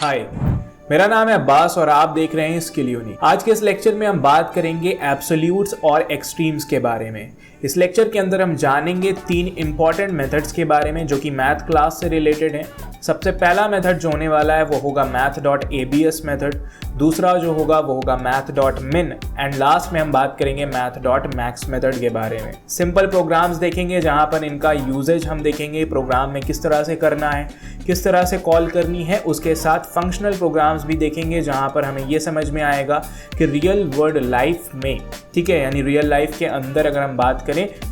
हाय, मेरा नाम है अब्बास और आप देख रहे हैं स्किल यूनी। आज के इस लेक्चर में हम बात करेंगे एब्सोल्यूट्स और एक्सट्रीम्स के बारे में। इस लेक्चर के अंदर हम जानेंगे 3 इंपॉर्टेंट मेथड्स के बारे में जो कि मैथ क्लास से रिलेटेड हैं। सबसे पहला मेथड जो होने वाला है वो होगा math.abs मेथड, दूसरा जो होगा वो होगा math.min एंड लास्ट में हम बात करेंगे math.max मेथड के बारे में। सिंपल प्रोग्राम्स देखेंगे जहां पर इनका यूजेज हम देखेंगे, प्रोग्राम में किस तरह से करना है, किस तरह से कॉल करनी है। उसके साथ फंक्शनल प्रोग्राम्स भी देखेंगे जहां पर हमें ये समझ में आएगा कि रियल वर्ल्ड लाइफ में, ठीक है, यानी रियल लाइफ के अंदर अगर हम बात करें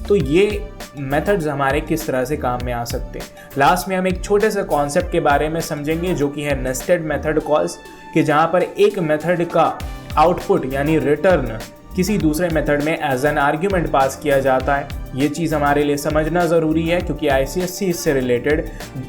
तो ये मेथड्स हमारे किस तरह से काम में आ सकते हैं। लास्ट में हम एक छोटे से कॉन्सेप्ट के बारे में समझेंगे जो कि है नेस्टेड मेथड कॉल्स, कि जहां पर एक मेथड का आउटपुट यानी रिटर्न किसी दूसरे मेथड में एज एन आर्ग्यूमेंट पास किया जाता है। ये चीज़ हमारे लिए समझना ज़रूरी है क्योंकि ICSE इससे रिलेटेड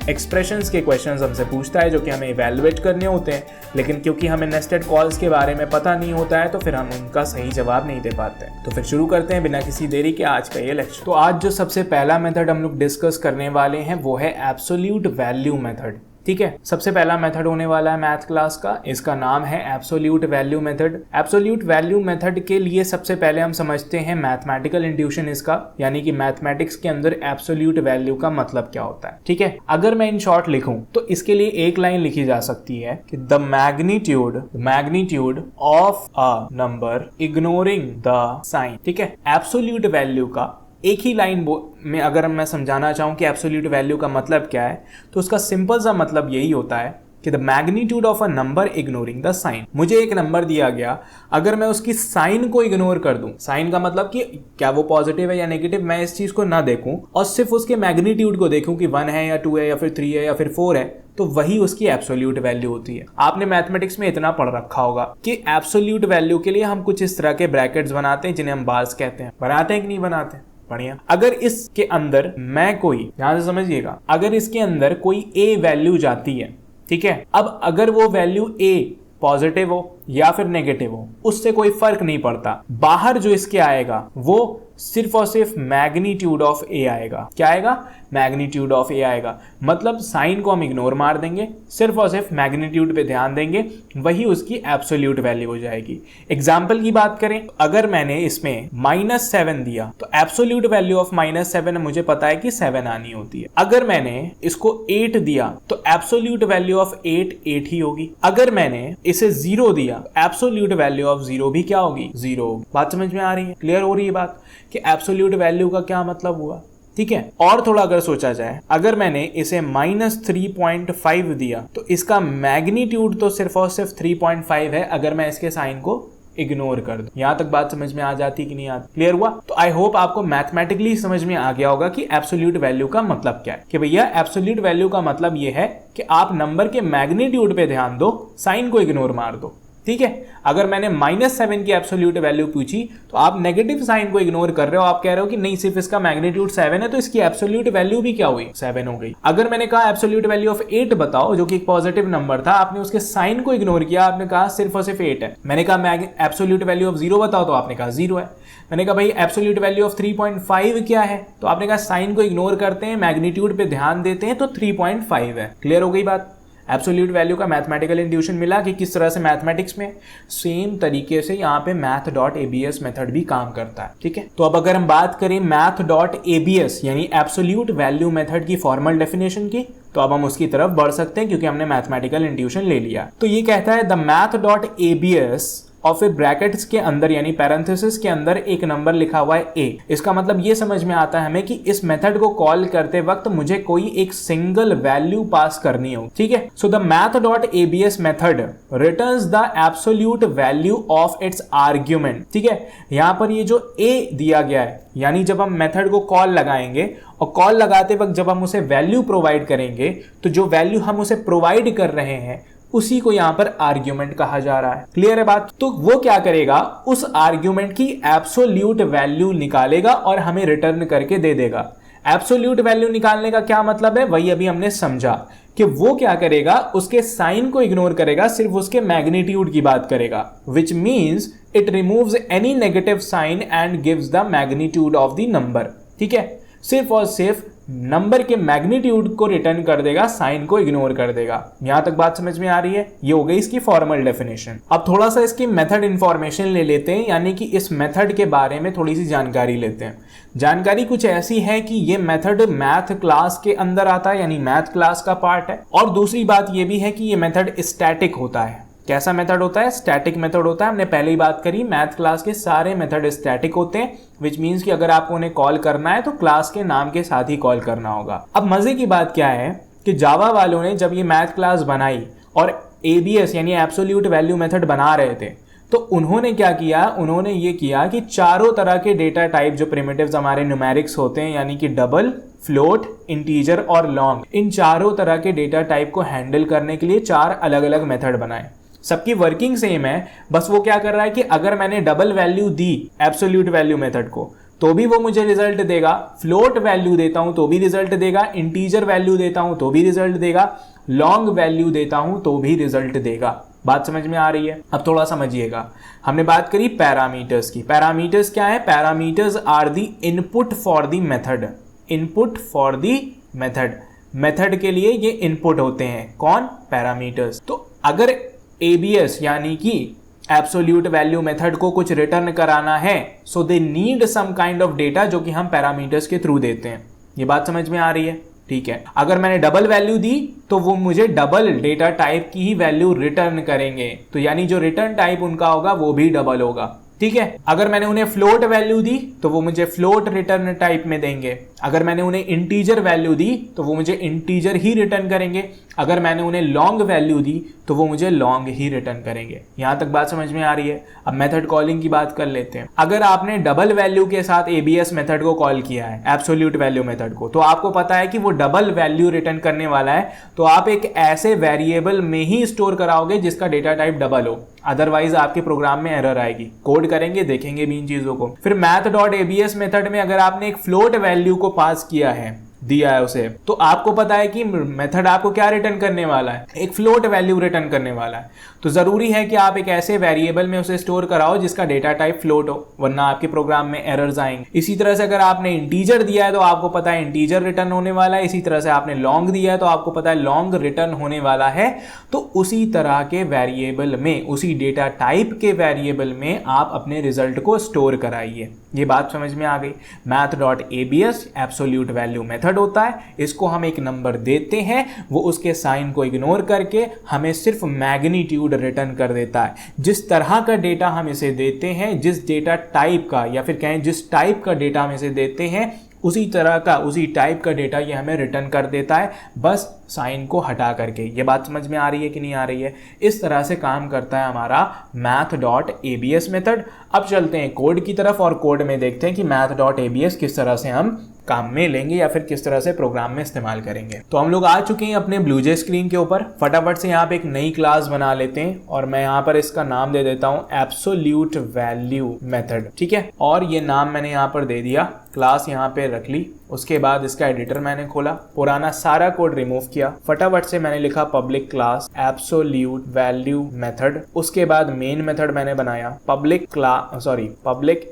एक्सप्रेशंस के क्वेश्चंस हमसे पूछता है जो कि हमें इवैल्यूएट करने होते हैं, लेकिन क्योंकि हमें नेस्टेड कॉल्स के बारे में पता नहीं होता है तो फिर हम उनका सही जवाब नहीं दे पाते हैं। तो फिर शुरू करते हैं बिना किसी देरी के आज का ये लेक्चर। तो आज जो सबसे पहला मेथड हम लोग डिस्कस करने वाले हैं वो है एब्सोल्यूट वैल्यू मेथड। ठीक है, सबसे पहला मेथड होने वाला है मैथ क्लास का, इसका नाम है absolute value method. Absolute value method के लिए सबसे पहले हम समझते हैं मैथमेटिकल इंट्यूशन इसका, यानी कि मैथमेटिक्स के अंदर एब्सोल्यूट वैल्यू का मतलब क्या होता है। ठीक है, अगर मैं इन शॉर्ट लिखूं तो इसके लिए एक लाइन लिखी जा सकती है कि the magnitude of a number ignoring the sign. ठीक है, एब्सोल्यूट वैल्यू का एक ही लाइन में अगर मैं समझाना चाहूँ कि एब्सोल्यूट वैल्यू का मतलब क्या है तो उसका सिंपल सा मतलब यही होता है कि the magnitude of a number ignoring the sign. मुझे एक नंबर दिया गया, अगर मैं उसकी साइन को इग्नोर कर दूं, साइन का मतलब कि क्या वो पॉजिटिव है या नेगेटिव, मैं इस चीज को ना देखूं और सिर्फ उसके मैग्नीट्यूड को देखूं कि 1 है या 2 है या फिर 3 है या फिर 4 है, तो वही उसकी एब्सोल्यूट वैल्यू होती है। आपने मैथमेटिक्स में इतना पढ़ रखा होगा कि एब्सोल्यूट वैल्यू के लिए हम कुछ इस तरह के ब्रैकेट्स बनाते हैं जिन्हें हम बार्स कहते हैं। बनाते हैं कि नहीं बनाते? बढ़िया। अगर इसके अंदर मैं कोई, ध्यान से समझिएगा, अगर इसके अंदर कोई ए वैल्यू जाती है, ठीक है, अब अगर वो वैल्यू ए पॉजिटिव हो या फिर नेगेटिव हो उससे कोई फर्क नहीं पड़ता, बाहर जो इसके आएगा वो सिर्फ और सिर्फ मैग्नीट्यूड ऑफ ए आएगा। क्या आएगा? मैग्नीट्यूड ऑफ ए आएगा। मतलब साइन को हम इग्नोर मार देंगे, सिर्फ और सिर्फ मैग्नीट्यूड पे ध्यान देंगे, वही उसकी एब्सोल्यूट वैल्यू हो जाएगी। एग्जाम्पल की बात करें, अगर मैंने इसमें -7 दिया तो एब्सोल्यूट वैल्यू ऑफ -7 मुझे पता है कि 7 आनी होती है। अगर मैंने इसको 8 दिया तो एब्सोल्यूट वैल्यू ऑफ 8 ही होगी। अगर मैंने इसे 0 दिया एब्सोल्यूट वैल्यू ऑफ 0 भी क्या होगी? 0 होगी। बात समझ में आ रही है? क्लियर हो रही है बात कि एब्सोल्यूट वैल्यू का क्या मतलब हुआ? ठीक है, और थोड़ा अगर सोचा जाए, अगर मैंने इसे -3.5 दिया तो इसका मैग्नीट्यूड तो सिर्फ और सिर्फ 3.5 है अगर मैं इसके साइन को इग्नोर कर दूं। यहां तक बात समझ में आ जाती कि नहीं आती? क्लियर हुआ? तो आई होप आपको मैथमेटिकली समझ में आ गया होगा कि एब्सोल्यूट वैल्यू का मतलब क्या है। कि भैया एब्सोल्यूट वैल्यू का मतलब ये है कि आप नंबर के मैग्नीट्यूड पे ध्यान दो, साइन को इग्नोर मार दो। ठीक है, अगर मैंने -7 की एब्सोल्यूट वैल्यू पूछी तो आप नेगेटिव साइन को इग्नोर कर रहे हो, आप कह रहे हो कि नहीं सिर्फ इसका मैग्नीट्यूड 7 है तो इसकी एब्सोल्यूट वैल्यू भी क्या हुई? 7 हो गई। अगर मैंने कहा एब्सोल्यूट वैल्यू ऑफ 8 बताओ जो कि एक पॉजिटिव नंबर था, आपने उसके साइन को इग्नोर किया, आपने कहा सिर्फ और सिर्फ 8 है। मैंने कहा एब्सोल्यूट वैल्यू ऑफ 0 बताओ तो आपने कहा 0 है। मैंने कहा भाई एब्सोल्यूट वैल्यू ऑफ 3.5 क्या है, तो आपने कहा साइन को इग्नोर करते हैं, मैग्नीट्यूड पे ध्यान देते हैं तो 3.5 है। क्लियर हो गई बात? एब्सोल्यूट वैल्यू का मैथमेटिकल इंट्यूशन मिला कि किस तरह से मैथमेटिक्स में सेम तरीके से यहाँ पे math.abs मेथड भी काम करता है। ठीक है, तो अब अगर हम बात करें math.abs यानी एब्सोल्यूट वैल्यू मेथड की फॉर्मल डेफिनेशन की, तो अब हम उसकी तरफ बढ़ सकते हैं क्योंकि हमने मैथमेटिकल इंट्यूशन ले लिया। तो ये कहता है द math.abs और फिर ब्रैकेट्स के अंदर यानी पैरेंथेसिस के अंदर एक नंबर लिखा हुआ है ए। इसका मतलब ये समझ में आता है हमें कि इस मेथड को कॉल करते वक्त मुझे कोई एक सिंगल वैल्यू पास करनी हो। ठीक है, so the math.abs method returns the absolute value of its argument. ठीक है, यहाँ पर ये जो ए दिया गया है, यानी जब हम मेथड को कॉल लगाएंगे और कॉल लगाते वक्त जब हम उसे वैल्यू प्रोवाइड करेंगे तो जो वैल्यू हम उसे प्रोवाइड कर रहे हैं उसी को यहां पर आर्ग्यूमेंट कहा जा रहा है। क्लियर है बात? तो वो क्या करेगा, उस आर्ग्यूमेंट की एब्सोल्यूट वैल्यू निकालेगा और हमें रिटर्न करके दे देगा। एब्सोल्यूट वैल्यू निकालने का क्या मतलब है, वही अभी हमने समझा कि वो क्या करेगा, उसके साइन को इग्नोर करेगा, सिर्फ उसके मैग्नीट्यूड की बात करेगा, which means it removes any negative sign and gives the magnitude of the number. ठीक है, सिर्फ और सिर्फ नंबर के मैग्नीट्यूड को रिटर्न कर देगा, साइन को इग्नोर कर देगा। यहां तक बात समझ में आ रही है? ये हो गई इसकी फॉर्मल डेफिनेशन। अब थोड़ा सा इसकी मेथड इंफॉर्मेशन ले लेते हैं, यानी कि इस मेथड के बारे में थोड़ी सी जानकारी लेते हैं। जानकारी कुछ ऐसी है कि ये मेथड मैथ क्लास के अंदर आता है, यानी मैथ क्लास का पार्ट है। और दूसरी बात ये भी है कि ये मेथड स्टैटिक होता है। कैसा मेथड होता है? स्टैटिक मेथड होता है। हमने पहले ही बात करी, मैथ क्लास के सारे मेथड स्टैटिक होते हैं, विच मीन्स कि अगर आपको उन्हें कॉल करना है तो क्लास के नाम के साथ ही कॉल करना होगा। अब मजे की बात क्या है कि जावा वालों ने जब ये मैथ क्लास बनाई और एबीएस यानी एब्सोल्यूट वैल्यू मेथड बना रहे थे, तो उन्होंने क्या किया? उन्होंने ये किया कि चारों तरह के डेटा टाइप जो प्रिमिटिव्स हमारे न्यूमेरिक्स होते हैं, यानी कि डबल, फ्लोट, इंटीजर और लॉन्ग, इन चारों तरह के डेटा टाइप को हैंडल करने के लिए 4 अलग अलग मेथड बनाए। सबकी वर्किंग सेम है, बस वो क्या कर रहा है कि अगर मैंने double value the absolute value method को तो भी वो मुझे रिजल्ट देगा, फ्लोट वैल्यू देता हूं तो भी रिजल्ट देगा, इंटीजर वैल्यू देता हूं तो भी रिजल्ट देगा, लॉन्ग वैल्यू देता हूं तो भी रिजल्ट देगा। बात समझ में आ रही है? अब थोड़ा समझिएगा। हमने बात करी पैरामीटर्स की। पैरामीटर्स क्या है? Parameters are the input for the method. Input for the method, method के लिए ये इनपुट होते हैं। कौन? पैरामीटर्स। तो अगर एबीएस यानी कि एब्सोल्यूट वैल्यू मेथड को कुछ रिटर्न कराना है, so they need some kind of data जो कि हम पैरामीटर्स के थ्रू देते हैं। ये बात समझ में आ रही है? ठीक है। अगर मैंने डबल वैल्यू दी तो वो मुझे डबल डेटा टाइप की ही वैल्यू रिटर्न करेंगे, तो यानी जो रिटर्न टाइप उनका होगा वो भी डबल होगा। ठीक है। अगर मैंने उन्हें फ्लोट वैल्यू दी तो वो मुझे फ्लोट रिटर्न टाइप में देंगे। अगर मैंने उन्हें इंटीजर वैल्यू दी तो वो मुझे इंटीजर ही रिटर्न करेंगे। अगर मैंने उन्हें लॉन्ग वैल्यू दी तो वो मुझे लॉन्ग ही रिटर्न करेंगे। यहां तक बात समझ में आ रही है? अब मेथड कॉलिंग की बात कर लेते हैं। अगर आपने डबल वैल्यू के साथ एबीएस मेथड को कॉल किया है, एब्सोल्यूट वैल्यू मेथड को, तो आपको पता है कि वो डबल वैल्यू रिटर्न करने वाला है, तो आप एक ऐसे वेरिएबल में ही स्टोर कराओगे जिसका डेटा टाइप डबल हो, अदरवाइज आपके प्रोग्राम में एरर आएगी। कोड करेंगे, देखेंगे भी इन चीजों को। फिर math.abs मेथड में अगर आपने एक फ्लोट वैल्यू को पास किया है, दिया है उसे, तो आपको पता है कि मेथड आपको क्या रिटर्न करने वाला है? एक फ्लोट वैल्यू रिटर्न करने वाला है। तो जरूरी है कि आप एक ऐसे वेरिएबल में उसे स्टोर कराओ जिसका डेटा टाइप फ्लोट हो, वरना आपके प्रोग्राम में एरर्स आएंगे। इसी तरह से अगर आपने इंटीजर दिया है तो आपको पता है इंटीजर रिटर्न होने वाला है। इसी तरह से आपने लॉन्ग दिया है तो आपको पता है लॉन्ग रिटर्न होने वाला है। तो उसी तरह के वेरिएबल में, उसी डेटा टाइप के वेरिएबल में आप अपने रिजल्ट को स्टोर कराइए। ये बात समझ में आ गई? math.abs एब्सोल्यूट वैल्यू मेथड होता है। इसको हम एक नंबर देते हैं, वो उसके साइन को इग्नोर करके हमें सिर्फ मैग्नीट्यूड रिटर्न कर देता है। जिस तरह का डेटा हम इसे देते हैं, जिस डेटा टाइप का, या फिर कहें जिस टाइप का डेटा हम इसे देते हैं, उसी तरह का, उसी टाइप का डेटा ये हमें रिटर्न कर देता है, बस साइन को हटा करके। ये बात समझ में आ रही है कि नहीं आ रही है? इस तरह से काम करता है हमारा math.abs मेथड। अब चलते हैं कोड की तरफ और कोड में देखते हैं कि math.abs किस तरह से हम काम में लेंगे या फिर किस तरह से प्रोग्राम में इस्तेमाल करेंगे। तो हम लोग आ चुके हैं अपने ब्लूजे स्क्रीन के ऊपर। फटाफट से यहाँ पे एक नई क्लास बना लेते हैं और मैं यहाँ पर इसका नाम दे देता हूँ एब्सोल्यूट वैल्यू मेथड। ठीक है, और ये नाम मैंने यहाँ पर दे दिया, क्लास यहाँ पे रख ली। उसके बाद इसका एडिटर मैंने खोला, पुराना सारा कोड रिमूव किया। फटाफट से मैंने लिखा public class absolute value method. उसके बाद मेन मेथड मैंने बनाया public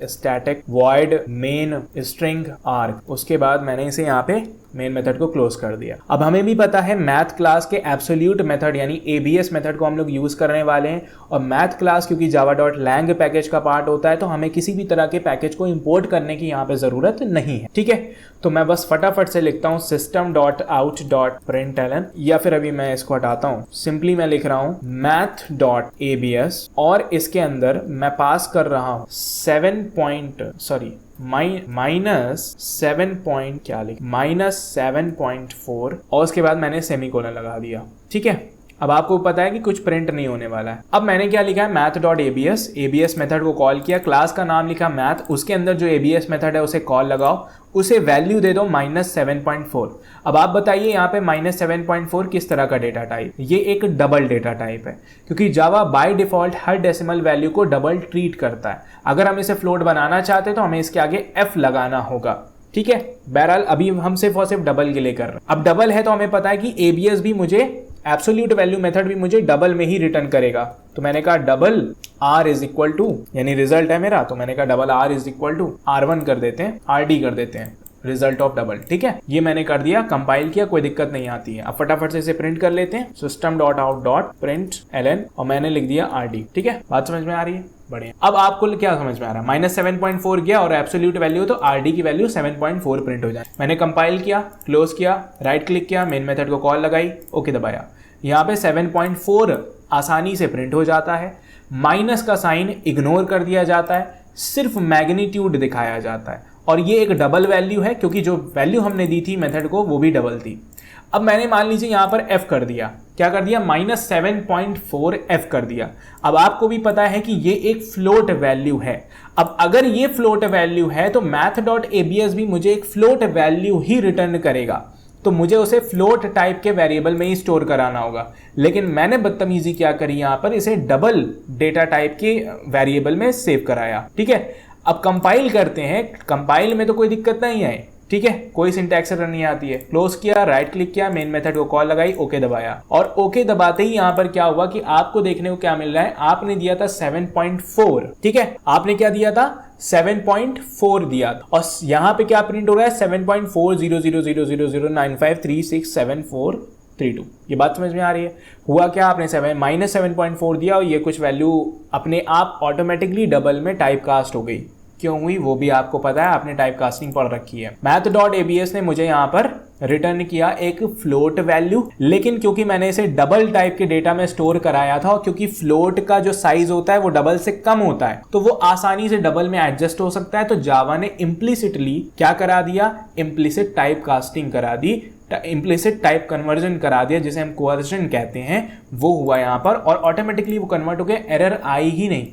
static void main string arg. उसके बाद मैंने इसे यहाँ पे मेन मेथड को क्लोज कर दिया। अब हमें भी पता है मैथ क्लास के एब्सोल्यूट मेथड यानी एबीएस मेथड को हम लोग यूज करने वाले हैं, और मैथ क्लास क्योंकि java.lang पैकेज का पार्ट होता है तो हमें किसी भी तरह के पैकेज को इंपोर्ट करने की यहाँ पे जरूरत नहीं है। ठीक है, तो मैं बस फटाफट से लिखता हूँ system.out.println, या फिर अभी मैं इसको हटाता हूँ, सिंपली मैं लिख रहा हूँ math.abs और इसके अंदर मैं पास कर रहा हूँ -7.4 और उसके बाद मैंने सेमीकोलन लगा दिया। ठीक है, अब आपको पता है कि कुछ प्रिंट नहीं होने वाला है। अब मैंने क्या लिखा है math.abs, एबीएस मेथड को कॉल किया, क्लास का नाम लिखा मैथ, उसके अंदर जो एबीएस मेथड है उसे कॉल लगाओ, उसे वैल्यू दे दो -7.4। अब आप बताइए यहाँ पे -7.4 किस तरह का डेटा टाइप? ये एक डबल डेटा टाइप है, क्योंकि जावा बाय डिफॉल्ट हर डेसिमल वैल्यू को डबल ट्रीट करता है। अगर हम इसे फ्लोट बनाना चाहते हैं तो हमें इसके आगे f लगाना होगा। ठीक है, बहरहाल अभी हम सिर्फ और सिर्फ डबल के लिए कर रहे हैं। अब डबल है तो हमें पता है कि एबीएस भी मुझे, एब्सोल्यूट वैल्यू मेथड भी मुझे डबल में ही रिटर्न करेगा। तो मैंने कहा double r is equal to, यानी रिजल्ट है मेरा, तो मैंने कहा double r is equal to r1 कर देते हैं, rd कर देते हैं। Result of double. ठीक है, ये मैंने कर दिया, कंपाइल किया, कोई दिक्कत नहीं आती है। अब फटाफट से इसे प्रिंट कर लेते हैं, system.out.println और मैंने लिख दिया RD। ठीक है, बात समझ में आ रही है? बढ़िया। अब आपको क्या समझ में आ रहा है? -7.4 गया और एब्सोल्यूट वैल्यू तो RD की वैल्यू 7.4 प्रिंट हो जाए। मैंने कंपाइल किया, क्लोज किया, राइट क्लिक किया, मेन मेथड को कॉल लगाई, ओके दबाया। यहाँ पे 7.4 आसानी से प्रिंट हो जाता है। माइनस का साइन इग्नोर कर दिया जाता है, सिर्फ मैग्नीट्यूड दिखाया जाता है। और ये एक डबल वैल्यू है क्योंकि जो वैल्यू हमने दी थी मेथड को वो भी डबल थी। अब मैंने मान लीजिए यहाँ पर f कर दिया, क्या कर दिया? -7.4 f कर दिया। अब आपको भी पता है कि ये एक फ्लोट वैल्यू है। अब अगर ये फ्लोट वैल्यू है तो math.abs भी मुझे एक फ्लोट वैल्यू ही रिटर्न करेगा, तो मुझे उसे फ्लोट टाइप के वेरिएबल में ही स्टोर कराना होगा। लेकिन मैंने बदतमीजी क्या करी, यहाँ पर इसे डबल डेटा टाइप के वेरिएबल में सेव कराया। ठीक है, अब कंपाइल करते हैं। कंपाइल में तो कोई दिक्कत नहीं है, ठीक है, कोई सिंटैक्स एरर नहीं आती है। क्लोज किया, राइट क्लिक किया, मेन मेथड को कॉल लगाई, ओके दबाया। और ओके दबाते ही यहाँ पर क्या हुआ कि आपको देखने को क्या मिल रहा है? आपने दिया था 7.4। ठीक है, आपने क्या दिया था? 7.4 दिया था। और यहाँ पे क्या प्रिंट हो रहा है? 7.400000953674332। ये बात समझ में आ रही है? हुआ क्या, आपने -7.4 दिया और ये कुछ वैल्यू अपने आप ऑटोमेटिकली डबल में टाइप कास्ट हो गई। क्यों हुई वो भी आपको पता है, आपने टाइप कास्टिंग पढ़ रखी है। math.abs ने मुझे यहाँ पर रिटर्न किया एक फ्लोट वैल्यू, लेकिन क्योंकि मैंने इसे डबल टाइप के डेटा में स्टोर कराया था और क्योंकि फ्लोट का जो साइज होता है वो डबल से कम होता है तो वो आसानी से डबल में एडजस्ट हो सकता है, तो जावा ने इम्प्लिसिटली क्या करा दिया? इम्प्लिसिट टाइप कास्टिंग करा दी, इम्प्लिसिट टाइप कन्वर्जन करा दिया, जिसे हम कोवर्जन कहते हैं, वो हुआ यहाँ पर और ऑटोमेटिकली वो कन्वर्ट हो गया, एरर आई ही नहीं।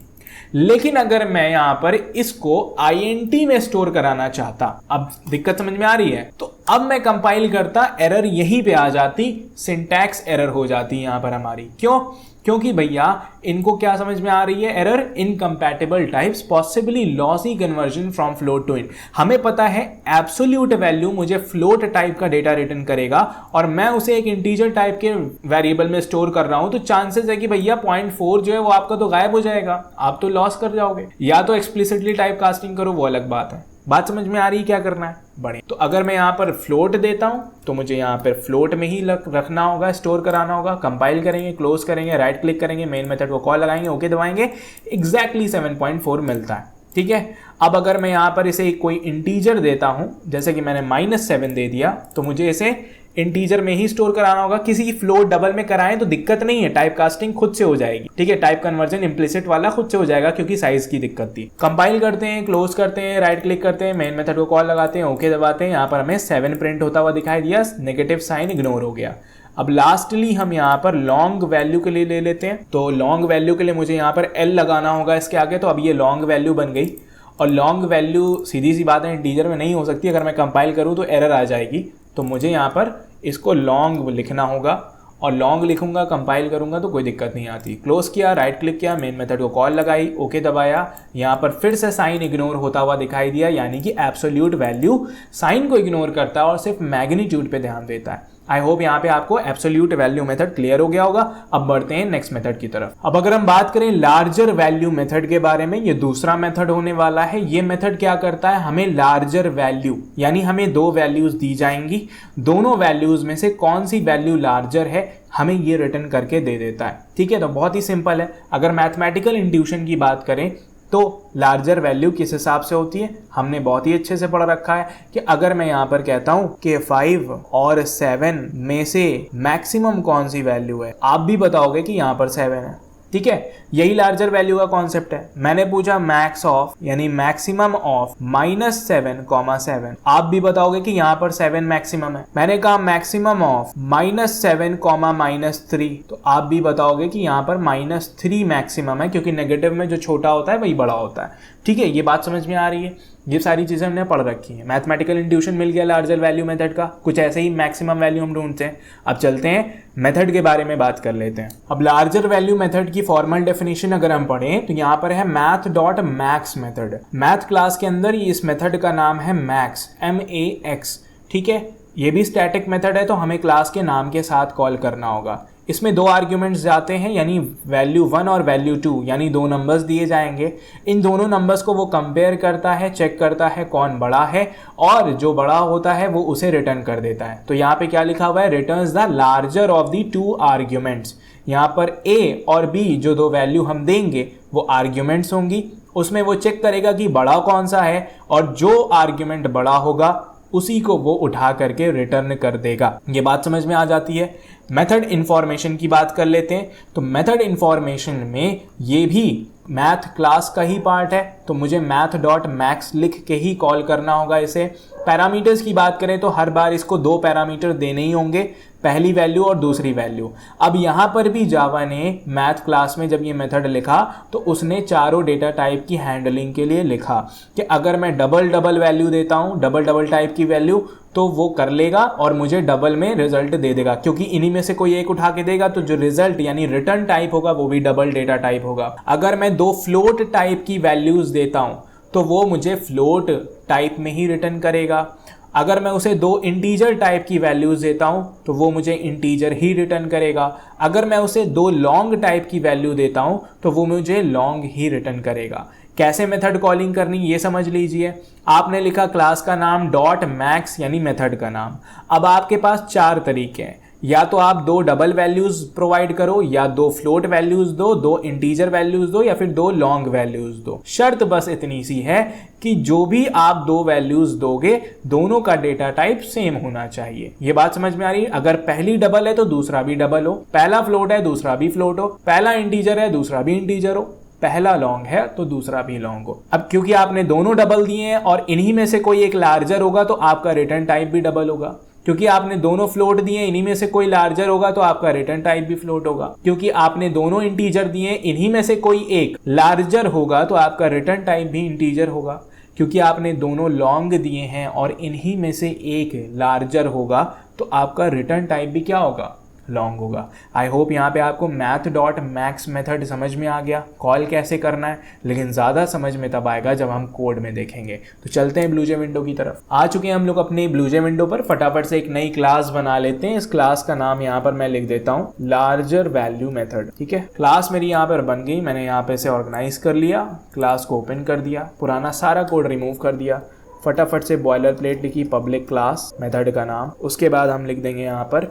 लेकिन अगर मैं यहां पर इसको INT में स्टोर कराना चाहता, अब दिक्कत समझ में आ रही है? तो अब मैं कंपाइल करता, एरर यहीं पे आ जाती, सिंटैक्स एरर हो जाती यहां पर हमारी। क्यों? क्योंकि भैया इनको क्या समझ में आ रही है? Error incompatible types possibly lossy conversion from float to int. हमें पता है एब्सोल्यूट वैल्यू मुझे फ्लोट टाइप का डेटा रिटर्न करेगा और मैं उसे एक इंटीजर टाइप के वेरिएबल में स्टोर कर रहा हूं, तो चांसेस है कि भैया 0.4 जो है वो आपका तो गायब हो जाएगा, आप तो लॉस कर जाओगे। या तो एक्सप्लिसिटली टाइप कास्टिंग करो, वो अलग बात है। बात समझ में आ रही है क्या करना है? बढ़िया। तो अगर मैं यहाँ पर फ्लोट देता हूँ तो मुझे यहाँ पर फ्लोट में ही रखना होगा, स्टोर कराना होगा। कंपाइल करेंगे, क्लोज करेंगे, राइट क्लिक करेंगे, मेन मेथड को कॉल लगाएंगे, ओके दबाएंगे, एग्जैक्टली 7.4 मिलता है। ठीक है, अब अगर मैं यहाँ पर इसे कोई इंटीजर देता हूँ, जैसे कि मैंने -7 दे दिया, तो मुझे इसे इंटीजर में ही स्टोर कराना होगा। किसी फ्लोट डबल में कराएं तो दिक्कत नहीं है, टाइप कास्टिंग खुद से हो जाएगी। ठीक है, टाइप कन्वर्जन इम्प्लिसिट वाला खुद से हो जाएगा क्योंकि साइज की दिक्कत थी। कंपाइल करते हैं, क्लोज करते हैं, राइट क्लिक करते हैं, मेन मेथड को कॉल लगाते हैं, ओके दबाते हैं। यहाँ पर हमें 7 प्रिंट होता हुआ दिखाई दिया, नेगेटिव साइन इग्नोर हो गया। अब लास्टली हम यहाँ पर लॉन्ग वैल्यू के लिए ले लेते हैं, तो लॉन्ग वैल्यू के लिए मुझे यहाँ पर L लगाना होगा इसके आगे, तो अब ये लॉन्ग वैल्यू बन गई। और लॉन्ग वैल्यू सीधी सी बात है इंटीजर में नहीं हो सकती, अगर मैं कंपाइल करूँ तो एरर आ जाएगी। तो मुझे यहाँ पर इसको लॉन्ग लिखना होगा और लॉन्ग लिखूंगा, कंपाइल करूंगा तो कोई दिक्कत नहीं आती। क्लोज किया, राइट क्लिक किया, मेन मेथड को कॉल लगाई, ओके दबाया। यहाँ पर फिर से साइन इग्नोर होता हुआ दिखाई दिया, यानी कि एब्सोल्यूट वैल्यू साइन को इग्नोर करता है और सिर्फ मैग्नीट्यूड पे ध्यान देता है। आई होप यहाँ पे आपको एब्सोल्यूट वैल्यू मेथड क्लियर हो गया होगा। अब बढ़ते हैं नेक्स्ट मेथड की तरफ। अब अगर हम बात करें लार्जर वैल्यू मेथड के बारे में, ये दूसरा मेथड होने वाला है। ये मेथड क्या करता है? हमें लार्जर वैल्यू, यानी हमें 2 वैल्यूज दी जाएंगी, दोनों वैल्यूज में से कौन सी वैल्यू लार्जर है हमें ये रिटर्न करके दे देता है। ठीक है, तो बहुत ही सिंपल है। अगर मैथमेटिकल इंट्यूशन की बात करें तो लार्जर वैल्यू किस हिसाब से होती है हमने बहुत ही अच्छे से पढ़ रखा है कि अगर मैं यहाँ पर कहता हूँ कि 5 और 7 में से मैक्सिमम कौन सी वैल्यू है, आप भी बताओगे कि यहाँ पर 7 है। ठीक है, यही लार्जर वैल्यू का कॉन्सेप्ट है। मैंने पूछा मैक्स ऑफ यानी मैक्सिमम ऑफ -7, आप भी बताओगे कि यहाँ पर 7 मैक्सिमम है। मैंने कहा मैक्सिमम ऑफ -7, -3, तो आप भी बताओगे कि यहाँ पर -3 मैक्सिमम है, क्योंकि नेगेटिव में जो छोटा होता है वही बड़ा होता है। ठीक है, ये बात समझ में आ रही है। ये सारी चीजें हमने पढ़ रखी हैं। मैथमेटिकल इंट्यूशन मिल गया लार्जर वैल्यू मेथड का, कुछ ऐसे ही मैक्सिमम वैल्यू हम ढूंढते हैं। अब चलते हैं मेथड के बारे में बात कर लेते हैं। अब लार्जर वैल्यू मेथड की फॉर्मल डेफिनेशन अगर हम पढ़ें तो यहाँ पर है math.max मेथड। मैथ क्लास के अंदर इस मेथड का नाम है मैक्स, MAX। ठीक है, ये भी स्टैटिक मेथड है तो हमें क्लास के नाम के साथ कॉल करना होगा। इसमें दो आर्ग्यूमेंट्स जाते हैं, यानी वैल्यू 1 और वैल्यू 2, यानी दो नंबर्स दिए जाएंगे। इन दोनों नंबर्स को वो कंपेयर करता है, चेक करता है कौन बड़ा है, और जो बड़ा होता है वो उसे रिटर्न कर देता है। तो यहाँ पे क्या लिखा हुआ है, returns the larger of the two arguments. यहाँ पर a और b जो दो वैल्यू हम देंगे वो आर्ग्यूमेंट्स होंगी, उसमें वो चेक करेगा कि बड़ा कौन सा है, और जो आर्ग्यूमेंट बड़ा होगा उसी को वो उठा करके रिटर्न कर देगा। ये बात समझ में आ जाती है। मेथड इंफॉर्मेशन की बात कर लेते हैं। तो मेथड इंफॉर्मेशन में ये भी मैथ क्लास का ही पार्ट है, तो मुझे math.max लिख के ही कॉल करना होगा इसे। पैरामीटर्स की बात करें तो हर बार इसको दो पैरामीटर देने ही होंगे, पहली वैल्यू और दूसरी वैल्यू। अब यहाँ पर भी जावा ने मैथ क्लास में जब ये मेथड लिखा तो उसने चारों डेटा टाइप की हैंडलिंग के लिए लिखा कि अगर मैं डबल वैल्यू देता हूँ, डबल टाइप की वैल्यू, तो वो कर लेगा और मुझे डबल में रिजल्ट दे देगा, क्योंकि इन्हीं में से कोई एक उठा के देगा तो जो रिजल्ट यानी रिटर्न टाइप होगा वो भी डबल डेटा टाइप होगा। अगर मैं दो फ्लोट टाइप की वैल्यूज देता हूं तो वो मुझे फ्लोट टाइप में ही रिटर्न करेगा। अगर मैं उसे दो इंटीजर टाइप की वैल्यूज देता हूं तो वो मुझे इंटीजर ही रिटर्न करेगा। अगर मैं उसे दो लॉन्ग टाइप की वैल्यू देता हूं तो वो मुझे लॉन्ग ही रिटर्न करेगा। कैसे मेथड कॉलिंग करनी ये समझ लीजिए। आपने लिखा क्लास का नाम डॉट मैक्स यानी मेथड का नाम। अब आपके पास चार तरीके हैं, या तो आप दो डबल वैल्यूज प्रोवाइड करो, या दो फ्लोट वैल्यूज दो, दो इंटीजर वैल्यूज दो, या फिर दो लॉन्ग वैल्यूज दो। शर्त बस इतनी सी है कि जो भी आप दो वैल्यूज दोगे दोनों का डेटा टाइप सेम होना चाहिए। ये बात समझ में आ रही है। अगर पहली डबल है तो दूसरा भी डबल हो, पहला फ्लोट है दूसरा भी फ्लोट हो, पहला इंटीजर है दूसरा भी इंटीजर हो, पहला लॉन्ग है तो दूसरा भी लॉन्ग हो। अब क्योंकि आपने दोनों डबल दिए हैं और इन्हीं में से कोई एक लार्जर होगा तो आपका रिटर्न टाइप भी डबल होगा। क्योंकि आपने दोनों फ्लोट दिए, इन्हीं में से कोई लार्जर होगा तो आपका रिटर्न टाइप भी फ्लोट होगा। क्योंकि आपने दोनों इंटीजर दिए, इन्हीं में से कोई एक लार्जर होगा तो आपका रिटर्न टाइप भी इंटीजर होगा। क्योंकि आपने दोनों लॉन्ग दिए हैं और इन्हीं में से एक लार्जर होगा तो आपका रिटर्न टाइप भी क्या होगा, लॉन्ग होगा। आई होप यहाँ पे आपको math.max मेथड समझ में आ गया, कॉल कैसे करना है, लेकिन ज़्यादा समझ में तब आएगा जब हम कोड में देखेंगे। तो चलते हैं ब्लूजे विंडो की तरफ। आ चुके हैं हम लोग अपनी ब्लूजे विंडो पर। फटाफट से एक नई क्लास बना लेते हैं। इस क्लास का नाम यहाँ पर मैं लिख देता हूँ लार्जर वैल्यू मेथड। ठीक है, क्लास मेरी यहाँ पर बन गई। मैंने यहाँ पे से ऑर्गेनाइज कर लिया, क्लास को ओपन कर दिया, पुराना सारा कोड रिमूव कर दिया, फटाफट से बॉयलर प्लेट लिखी पब्लिक क्लास मेथड का नाम। उसके बाद हम लिख देंगे यहाँ पर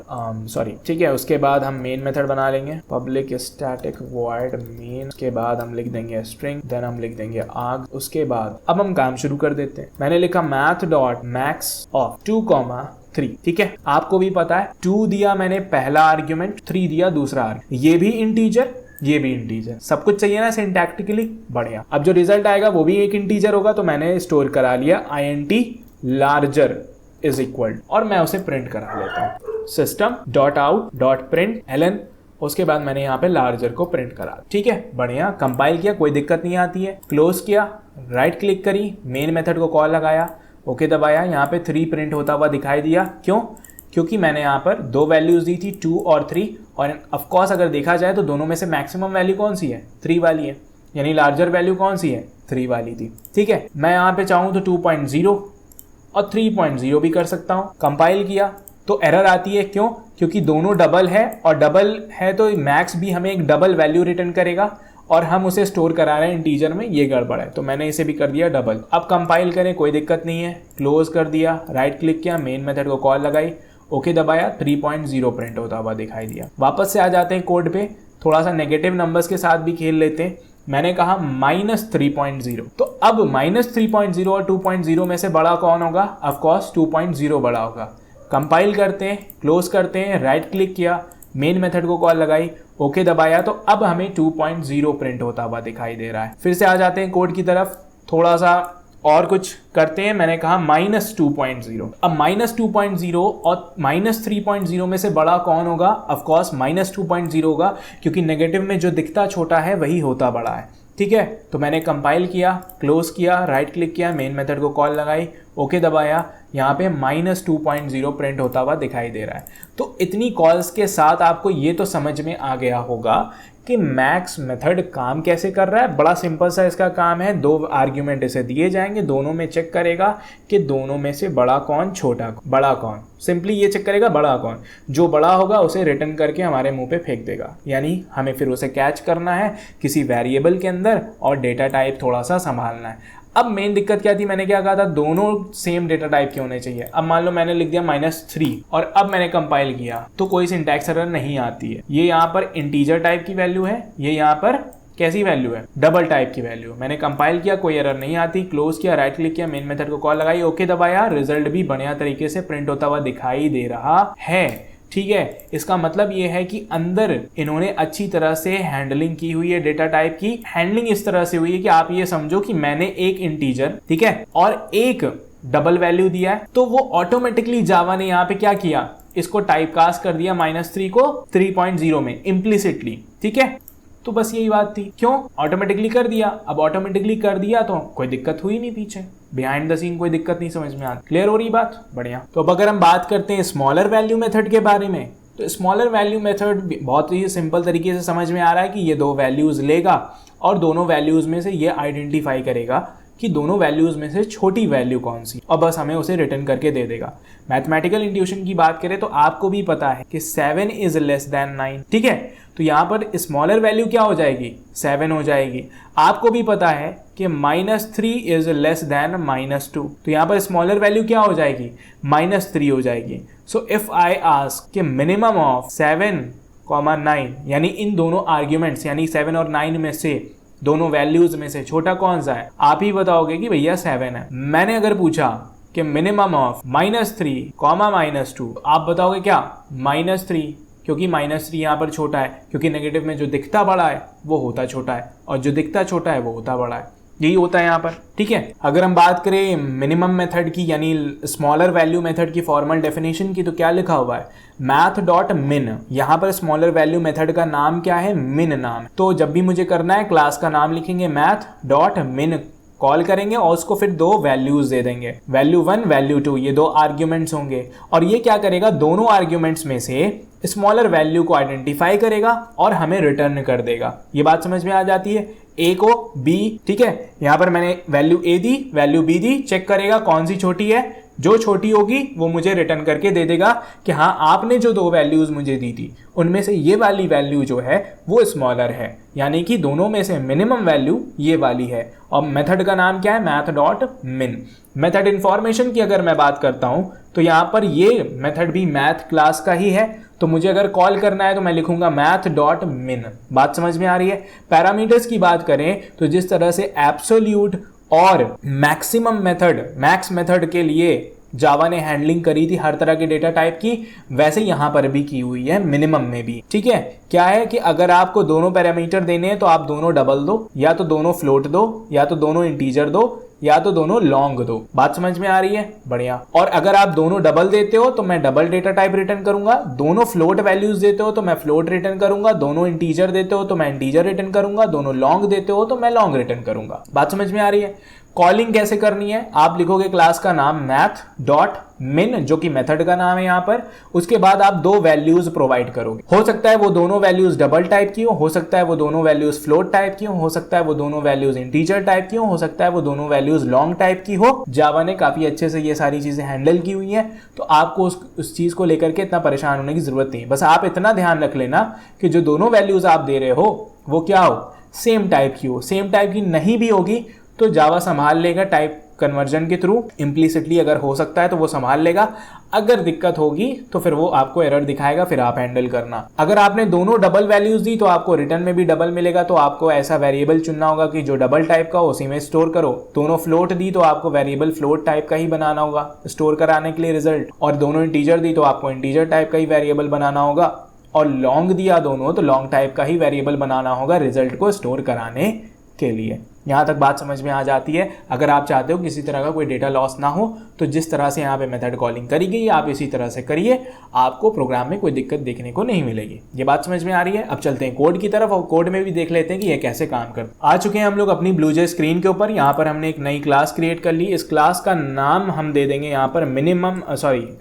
ठीक है, उसके बाद हम मेन मेथड बना लेंगे पब्लिक स्टैटिक वॉइड मेन। उसके बाद हम लिख देंगे स्ट्रिंग, देन हम लिख देंगे आर्ग। उसके बाद अब हम काम शुरू कर देते हैं। मैंने लिखा math.max ऑफ 2,3। ठीक है, आपको भी पता है 2 दिया मैंने पहला आर्ग्यूमेंट, 3 दिया दूसरा आर्ग्यूमेंट, ये भी इंटीजर ये भी इंटीजर, सब कुछ चाहिए ना सिंटैक्टिकली, बढ़िया। अब जो रिजल्ट आएगा वो भी एक इंटीजर होगा, तो मैंने स्टोर करा लिया int larger इज इक्वल, और मैं उसे प्रिंट करा लेता हूँ system.out.println। उसके बाद मैंने यहाँ पे लार्जर को प्रिंट करा। ठीक है, बढ़िया, कंपाइल किया, कोई दिक्कत नहीं आती है। क्लोज किया, राइट क्लिक करी, मेन मेथड को कॉल लगाया, ओके दबाया, यहाँ पे 3 प्रिंट होता हुआ दिखाई दिया। क्यों? क्योंकि मैंने यहाँ पर दो वैल्यूज दी थी 2 और 3, और ऑफ कोर्स अगर देखा जाए तो दोनों में से मैक्सिमम वैल्यू कौन सी है, 3 वाली है, यानी लार्जर वैल्यू कौन सी है, 3 वाली थी। ठीक है, मैं यहाँ पे चाहूँ तो 2.0 और 3.0 भी कर सकता हूँ। कंपाइल किया तो एरर आती है। क्यों? क्योंकि दोनों डबल है, और डबल है तो मैक्स भी हमें एक डबल वैल्यू रिटर्न करेगा, और हम उसे स्टोर करा रहे हैं इंटीजर में, ये गड़बड़ है। तो मैंने इसे भी कर दिया डबल। अब कंपाइल करें, कोई दिक्कत नहीं है, क्लोज कर दिया, राइट क्लिक किया, मेन मेथड को कॉल लगाई, ओके दबाया, 3.0 प्रिंट होता हुआ दिखाई दिया। वापस से आ जाते हैं कोड पे, थोड़ा सा नेगेटिव नंबर्स के साथ भी खेल लेते हैं। मैंने कहा -3.0, तो अब -3.0 और 2.0 में से बड़ा कौन होगा? ऑफ कोर्स 2.0 बड़ा होगा। कंपाइल करते हैं, क्लोज करते हैं, राइट क्लिक किया, मेन मेथड को कॉल लगाई, ओके दबाया, तो अब हमें 2.0 प्रिंट होता हुआ दिखाई दे रहा है। फिर से आ जाते हैं कोड की तरफ, थोड़ा सा और कुछ करते हैं। मैंने कहा -2.0। अब -2.0 और -3.0 में से बड़ा कौन होगा? ऑफ कोर्स -2.0 होगा, क्योंकि नेगेटिव में जो दिखता छोटा है वही होता बड़ा है। ठीक है, तो मैंने कंपाइल किया, क्लोज किया, राइट क्लिक किया, मेन मेथड को कॉल लगाई, ओके दबाया, यहाँ पे -2.0 प्रिंट होता हुआ दिखाई दे रहा है। तो इतनी कॉल्स के साथ आपको ये तो समझ में आ गया होगा कि मैक्स मेथड काम कैसे कर रहा है। बड़ा सिंपल सा इसका काम है, दो आर्ग्यूमेंट इसे दिए जाएंगे, दोनों में चेक करेगा कि दोनों में से बड़ा कौन छोटा बड़ा कौन, सिंपली ये चेक करेगा बड़ा कौन, जो बड़ा होगा उसे रिटर्न करके हमारे मुंह पे फेंक देगा। यानी हमें फिर उसे कैच करना है किसी वेरिएबल के अंदर और डेटा टाइप थोड़ा सा संभालना है। अब मेन दिक्कत क्या थी, मैंने क्या कहा था, दोनों सेम डेटा टाइप के होने चाहिए। अब मान लो मैंने लिख दिया -3 और अब मैंने कंपाइल किया तो कोई सिंटैक्स एरर नहीं आती है। ये यहाँ पर इंटीजर टाइप की वैल्यू है, ये यहाँ पर कैसी वैल्यू है, डबल टाइप की वैल्यू। मैंने कंपाइल किया, कोई एरर नहीं आती, क्लोज किया, राइट क्लिक किया, मेन मेथड को कॉल लगाई, ओके दबाया, रिजल्ट भी बढ़िया तरीके से प्रिंट होता हुआ दिखाई दे रहा है। ठीक है, इसका मतलब ये है कि अंदर इन्होंने अच्छी तरह से हैंडलिंग की हुई है डेटा टाइप की। हैंडलिंग इस तरह से हुई है कि आप ये समझो कि मैंने एक इंटीजर, ठीक है, और एक डबल वैल्यू दिया है, तो वो ऑटोमेटिकली जावा ने यहाँ पे क्या किया, इसको टाइप कास्ट कर दिया -3 को 3.0 में इम्प्लिसिटली। ठीक है, तो बस यही बात थी। क्यों ऑटोमेटिकली कर दिया? अब ऑटोमेटिकली कर दिया तो कोई दिक्कत हुई नहीं, पीछे बिहाइंड द सीन कोई दिक्कत नहीं समझ में आती। क्लियर हो रही बात? बढ़िया। तो अब अगर हम बात करते हैं स्मॉलर वैल्यू मेथड के बारे में, तो स्मॉलर वैल्यू मेथड बहुत ही सिंपल तरीके से समझ में आ रहा है कि ये दो वैल्यूज लेगा और दोनों वैल्यूज में से ये आइडेंटिफाई करेगा कि दोनों वैल्यूज में से छोटी वैल्यू कौन सी, और बस हमें उसे रिटर्न करके दे देगा। मैथमेटिकल इंट्यूशन की बात करें तो आपको भी पता है कि 7 इज लेस देन 9। ठीक है, तो यहाँ पर स्मॉलर वैल्यू क्या हो जाएगी, 7 हो जाएगी। आपको भी पता है कि -3 इज लेस देन -2, तो यहाँ पर स्मॉलर वैल्यू क्या हो जाएगी, -3 हो जाएगी। सो इफ आई आस्क कि मिनिमम ऑफ 7, 9, यानी इन दोनों आर्ग्यूमेंट्स यानी 7 और 9 में से दोनों वैल्यूज में से छोटा कौन सा है, आप ही बताओगे कि भैया 7 है। मैंने अगर पूछा कि मिनिमम ऑफ -3, -2, आप बताओगे क्या, -3, क्योंकि -3 यहाँ पर छोटा है, क्योंकि नेगेटिव में जो दिखता बड़ा है वो होता छोटा है और जो दिखता छोटा है वो होता बड़ा है। यही होता है यहाँ पर। ठीक है, अगर हम बात करें मिनिमम मेथड की यानी स्मॉलर वैल्यू मेथड की फॉर्मल डेफिनेशन की, तो क्या लिखा हुआ है, math.min। यहाँ पर स्मॉलर वैल्यू मेथड का नाम क्या है, min नाम। तो जब भी मुझे करना है क्लास का नाम लिखेंगे math.min, कॉल करेंगे और उसको फिर दो वैल्यूज दे देंगे, वैल्यू 1 वैल्यू 2, ये दो आर्ग्यूमेंट्स होंगे और ये क्या करेगा, दोनों आर्ग्यूमेंट्स में से स्मॉलर वैल्यू को आइडेंटिफाई करेगा और हमें रिटर्न कर देगा। ये बात समझ में आ जाती है, ए को बी, ठीक है, यहाँ पर मैंने वैल्यू ए दी, वैल्यू बी दी, चेक करेगा कौन सी छोटी है, जो छोटी होगी वो मुझे रिटर्न करके दे देगा कि हाँ आपने जो दो वैल्यूज मुझे दी थी उनमें से ये वाली वैल्यू जो है वो स्मॉलर है, यानी कि दोनों में से मिनिमम वैल्यू ये वाली है। और मेथड का नाम क्या है, math.min। मेथड इंफॉर्मेशन की अगर मैं बात करता हूं तो यहाँ पर ये मेथड भी मैथ क्लास का ही है, तो मुझे अगर कॉल करना है तो मैं लिखूंगा math.min। बात समझ में आ रही है? पैरामीटर्स की बात करें तो जिस तरह से एब्सोल्यूट और मैक्सिमम मेथड, मैक्स मेथड के लिए जावा ने हैंडलिंग करी थी हर तरह के डेटा टाइप की, वैसे यहां पर भी की हुई है मिनिमम में भी। ठीक है, क्या है कि अगर आपको दोनों पैरामीटर देने हैं तो आप दोनों डबल दो, या तो दोनों फ्लोट दो, या तो दोनों इंटीजर दो, या तो दोनों लॉन्ग दो। बात समझ में आ रही है? बढ़िया। और अगर आप दोनों डबल देते हो तो मैं डबल डेटा टाइप रिटर्न करूंगा, दोनों फ्लोट वैल्यूज देते हो तो मैं फ्लोट रिटर्न करूंगा, दोनों इंटीजर देते हो तो मैं इंटीजर रिटर्न करूंगा, दोनों लॉन्ग देते हो तो मैं लॉन्ग रिटर्न करूंगा। बात समझ में आ रही है? कॉलिंग कैसे करनी है, आप लिखोगे क्लास का नाम math.min जो कि मेथड का नाम है यहाँ पर, उसके बाद आप दो वैल्यूज प्रोवाइड करोगे। हो सकता है वो दोनों वैल्यूज डबल टाइप की हो सकता है वो दोनों वैल्यूज फ्लोट टाइप की हो सकता है वो दोनों वैल्यूज इंटीजर टाइप की हो सकता है वो दोनों वैल्यूज लॉन्ग टाइप की हो। जावा ने काफी अच्छे से ये सारी चीजें हैंडल की हुई है, तो आपको उस चीज को लेकर के इतना परेशान होने की जरूरत नहीं। बस आप इतना ध्यान रख लेना कि जो दोनों वैल्यूज आप दे रहे हो वो क्या हो, सेम टाइप की हो। सेम टाइप की नहीं भी होगी तो जावा संभाल लेगा टाइप कन्वर्जन के थ्रू, इम्प्लिसिटली अगर हो सकता है तो वो संभाल लेगा। अगर दिक्कत होगी तो फिर वो आपको एरर दिखाएगा, फिर आप हैंडल करना। अगर आपने दोनों डबल वैल्यूज दी तो आपको रिटर्न में भी डबल मिलेगा, तो आपको ऐसा वेरिएबल चुनना होगा कि जो डबल टाइप का हो उसी में स्टोर करो। दोनों फ्लोट दी तो आपको वेरिएबल फ्लोट टाइप का ही बनाना होगा स्टोर कराने के लिए रिजल्ट, और दोनों इंटीजर दी तो आपको इंटीजर टाइप का ही वेरिएबल बनाना होगा, और लॉन्ग दिया दोनों तो लॉन्ग टाइप का ही वेरिएबल बनाना होगा रिजल्ट को स्टोर कराने के लिए। यहाँ तक बात समझ में आ जाती है। अगर आप चाहते हो किसी तरह का कोई डेटा लॉस ना हो तो जिस तरह से यहाँ पे मेथड कॉलिंग करी गई आप इसी तरह से करिए, आपको प्रोग्राम में कोई दिक्कत देखने को नहीं मिलेगी। ये बात समझ में आ रही है। अब चलते हैं कोड की तरफ और कोड में भी देख लेते हैं कि ये कैसे काम करता है। आ चुके हैं हम लोग अपनी ब्लूजे स्क्रीन के ऊपर। यहाँ पर हमने एक नई क्लास क्रिएट कर ली। इस क्लास का नाम हम दे देंगे यहाँ पर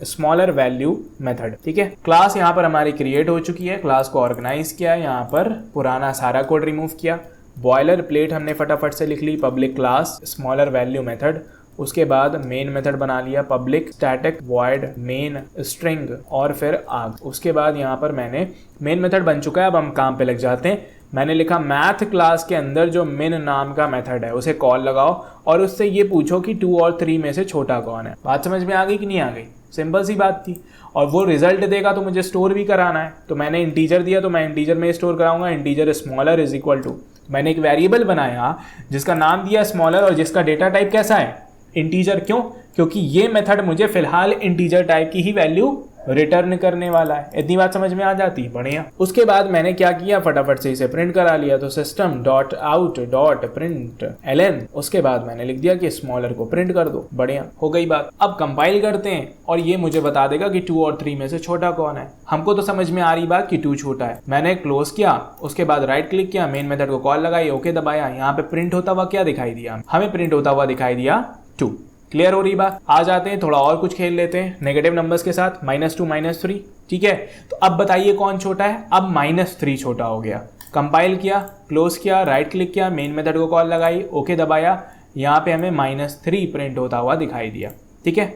स्मॉलर वैल्यू मेथड। ठीक है, क्लास यहाँ पर हमारी क्रिएट हो चुकी है। क्लास को ऑर्गेनाइज किया, यहाँ पर पुराना सारा कोड रिमूव किया। बॉयलर प्लेट हमने फटाफट से लिख ली, public class smaller value method. उसके बाद मेन मेथड बना लिया public static void main string और फिर आर्ग। उसके बाद यहाँ पर मैंने मेन मेथड बन चुका है। अब हम काम पे लग जाते हैं। मैंने लिखा मैथ क्लास के अंदर जो min नाम का मेथड है उसे कॉल लगाओ और उससे ये पूछो कि 2 और 3 में से छोटा कौन है। बात समझ में आ गई कि नहीं आ गई? सिंपल सी बात थी। और वो रिजल्ट देगा तो मुझे स्टोर भी कराना है, तो मैंने इंटीजर दिया तो मैं इंटीजर में स्टोर कराऊंगा। Integer smaller is equal to, मैंने एक वेरिएबल बनाया जिसका नाम दिया स्मॉलर और जिसका डेटा टाइप कैसा है? इंटीजर। क्यों? क्योंकि ये मेथड मुझे फिलहाल इंटीजर टाइप की ही वैल्यू रिटर्न करने वाला है। इतनी बात समझ में आ जाती है? बढ़िया। उसके बाद मैंने क्या किया, फटाफट से इसे प्रिंट करा लिया। तो system dot out dot print ln, उसके बाद मैंने लिख दिया कि स्मॉलर को प्रिंट कर दो। बढ़िया, हो गई बात। अब कंपाइल करते हैं और ये मुझे बता देगा कि 2 और 3 में से छोटा कौन है। हमको तो समझ में आ रही बात कि 2 छोटा है। मैंने क्लोज किया, उसके बाद राइट क्लिक किया, मेन मेथड को कॉल लगाई, ओके दबाया। यहाँ पे प्रिंट होता हुआ क्या दिखाई दिया? हमें प्रिंट होता हुआ दिखाई दिया 2। क्लियर हो रही बात? आ जाते हैं, थोड़ा और कुछ खेल लेते हैं नेगेटिव नंबर्स के साथ, -2 -3। ठीक है, तो अब बताइए कौन छोटा है? अब -3 छोटा हो गया। कंपाइल किया, क्लोज किया, राइट क्लिक किया, मेन मेथड को कॉल लगाई, ओके दबाया। यहाँ पे हमें -3 प्रिंट होता हुआ दिखाई दिया। ठीक है,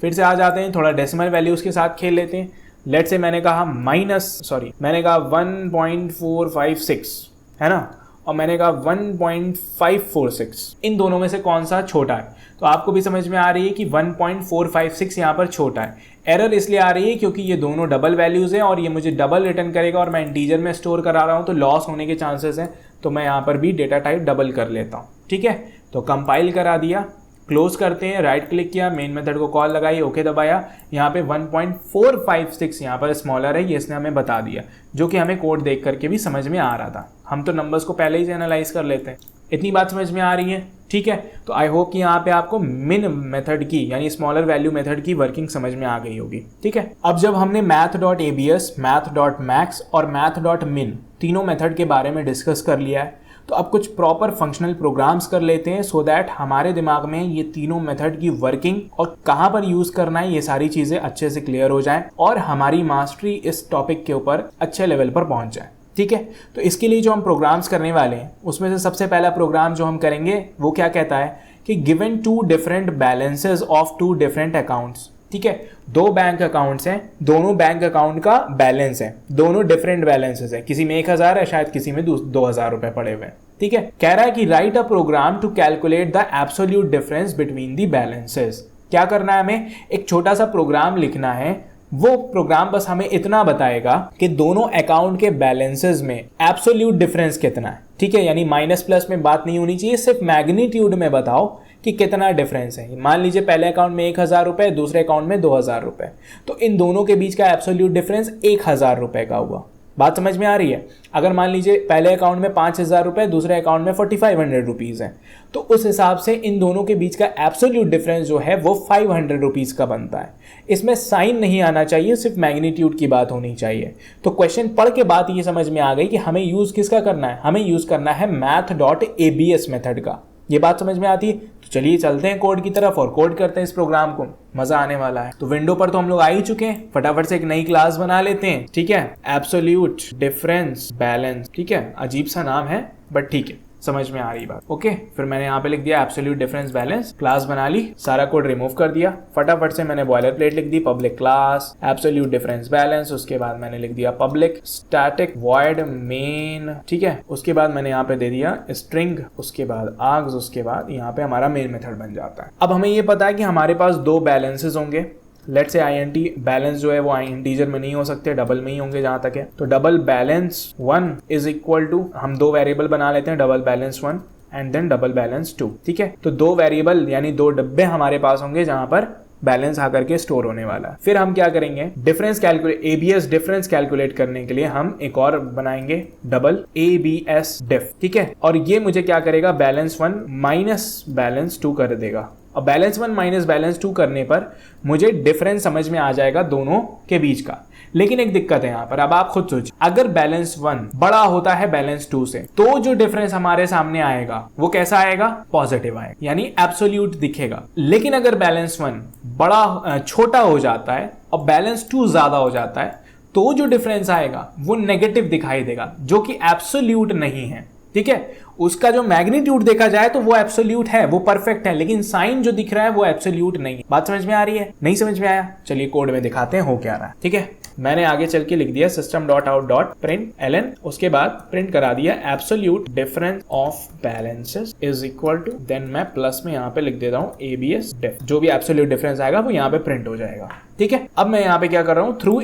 फिर से आ जाते हैं, थोड़ा डेसिमल वैल्यूज के साथ खेल लेते हैं। लेट से मैंने कहा 1.456 है ना, और मैंने कहा 1.546। इन दोनों में से कौन सा छोटा है? तो आपको भी समझ में आ रही है कि 1.456 यहाँ पर छोटा है। एरर इसलिए आ रही है क्योंकि ये दोनों डबल वैल्यूज हैं और ये मुझे डबल रिटर्न करेगा और मैं इंटीजर में स्टोर करा रहा हूँ तो लॉस होने के चांसेस हैं। तो मैं यहाँ पर भी डेटा टाइप डबल कर लेता हूँ। ठीक है, तो कंपाइल करा दिया, क्लोज करते हैं, राइट क्लिक किया, मेन मेथड को कॉल लगाई, ओके दबाया। यहाँ पे 1.456 यहाँ पर स्मॉलर है, ये इसने हमें बता दिया, जो कि हमें कोड देख करके भी समझ में आ रहा था। हम तो नंबर्स को पहले ही से एनालाइज कर लेते हैं। इतनी बात समझ में आ रही है? ठीक है, तो आई होप कि यहाँ पे आपको min मेथड की यानी स्मॉलर वैल्यू मेथड की वर्किंग समझ में आ गई होगी। ठीक है, अब जब हमने math.abs, math.max और math.min तीनों मेथड के बारे में डिस्कस कर लिया है, तो अब कुछ प्रॉपर फंक्शनल प्रोग्राम्स कर लेते हैं सो दैट हमारे दिमाग में ये तीनों मेथड की वर्किंग और कहाँ पर यूज करना है ये सारी चीजें अच्छे से क्लियर हो जाएं और हमारी मास्टरी इस टॉपिक के ऊपर अच्छे लेवल पर पहुंच जाए। ठीक है, तो इसके लिए जो हम प्रोग्राम्स करने वाले हैं उसमें से सबसे पहला प्रोग्राम जो हम करेंगे वो क्या कहता है कि given 2 different balances of 2 different accounts. ठीक है, 2 बैंक अकाउंट्स हैं, दोनों बैंक अकाउंट का बैलेंस है, दोनों डिफरेंट बैलेंसेस हैं, किसी में 1000 है, शायद किसी में 2000 रुपए पड़े हुए हैं। ठीक है, कह रहा है कि write a program to calculate the absolute difference between the balances. क्या करना है हमें? एक छोटा सा प्रोग्राम लिखना है। वो प्रोग्राम बस हमें इतना बताएगा कि दोनों अकाउंट के बैलेंसेस में एब्सोल्यूट डिफरेंस कितना है। ठीक है, यानी माइनस प्लस में बात नहीं होनी चाहिए, सिर्फ मैग्नीट्यूड में बताओ कि कितना डिफरेंस है। मान लीजिए पहले अकाउंट में 1000 रुपए, दूसरे अकाउंट में 2000 रुपए, तो इन दोनों के बीच का एब्सोल्यूट डिफरेंस 1000 रुपए का हुआ। बात समझ में आ रही है? अगर मान लीजिए पहले अकाउंट में 5000 रुपए, दूसरे अकाउंट में 4500 रुपीज है, तो उस हिसाब से इन दोनों के बीच का एब्सोल्यूट डिफरेंस जो है वो 500 रुपीज का बनता है। इसमें साइन नहीं आना चाहिए, सिर्फ मैग्नीट्यूड की बात होनी चाहिए। तो क्वेश्चन पढ़ के बात ये समझ में आ गई कि हमें यूज किसका करना है? हमें यूज करना है math.abs मेथड का। ये बात समझ में आती है? तो चलिए चलते हैं कोड की तरफ और कोड करते हैं इस प्रोग्राम को, मजा आने वाला है। तो विंडो पर तो हम लोग आ ही चुके हैं, फटाफट से एक नई क्लास बना लेते हैं। ठीक है, एब्सोल्यूट डिफरेंस बैलेंस। ठीक है, अजीब सा नाम है बट ठीक है, समझ में आ रही बात। ओके, फिर मैंने यहाँ पे लिख दिया एब्सोल्यूट डिफरेंस बैलेंस, क्लास बना ली, सारा कोड रिमूव कर दिया। फटाफट से मैंने बॉयलर प्लेट लिख दी, public class absolute difference balance. उसके बाद मैंने लिख दिया पब्लिक स्टैटिक वॉइड मेन। ठीक है, उसके बाद मैंने यहाँ पे दे दिया स्ट्रिंग, उसके बाद आर्ग्स, उसके बाद यहाँ पे हमारा मेन मेथड बन जाता है। अब हमें ये पता है कि हमारे पास 2 बैलेंसेस होंगे। लेट से INT बैलेंस जो है वो इंटीजर में नहीं हो सकते, डबल में ही होंगे जहां तक है। तो double balance 1 is equal to, हम 2 वेरिएबल बना लेते हैं, double balance 1 and then double balance 2। ठीक है, तो 2 वेरिएबल यानी 2 डब्बे हमारे पास होंगे जहां पर बैलेंस आकर के स्टोर होने वाला है। फिर हम क्या करेंगे, difference calculate, ABS difference calculate करने के लिए हम एक और बनाएंगे डबल एबीएस डिफ, ठीक है। और ये मुझे क्या करेगा, बैलेंस 1 माइनस बैलेंस 2 कर देगा। और बैलेंस 1 माइनस बैलेंस 2 करने पर मुझे डिफरेंस समझ में आ जाएगा दोनों के बीच का। लेकिन एक दिक्कत है यहाँ पर, अब आप खुद सोचिए, अगर बैलेंस 1 बड़ा होता है बैलेंस 2 से, तो जो डिफरेंस हमारे सामने आएगा वो कैसा आएगा, पॉजिटिव आएगा, यानी एब्सोल्यूट दिखेगा। लेकिन अगर बैलेंस 1 बड़ा छोटा हो जाता है और बैलेंस 2 ज्यादा हो जाता है, तो जो डिफरेंस आएगा वो नेगेटिव दिखाई देगा, जो कि एब्सोल्यूट नहीं है, ठीक है। उसका जो मैग्नीट्यूड देखा जाए तो वो एब्सोल्यूट है, वो परफेक्ट है, लेकिन साइन जो दिख रहा है वो एब्सोल्यूट नहीं है। बात समझ में आ रही है, नहीं समझ में आया, चलिए कोड में दिखाते हैं हो क्या रहा है, ठीक है। मैंने आगे चल के लिख दिया system.out.println, उसके बाद प्रिंट करा दिया absolute difference of balances is equal to, then मैं प्लस में यहाँ पे लिख देता हूँ एबीएस डिफ, जो भी एब्सोल्यूट डिफरेंस आएगा वो यहाँ पे प्रिंट हो जाएगा, ठीक है। अब मैं यहाँ पे क्या कर रहा हूँ, थ्रू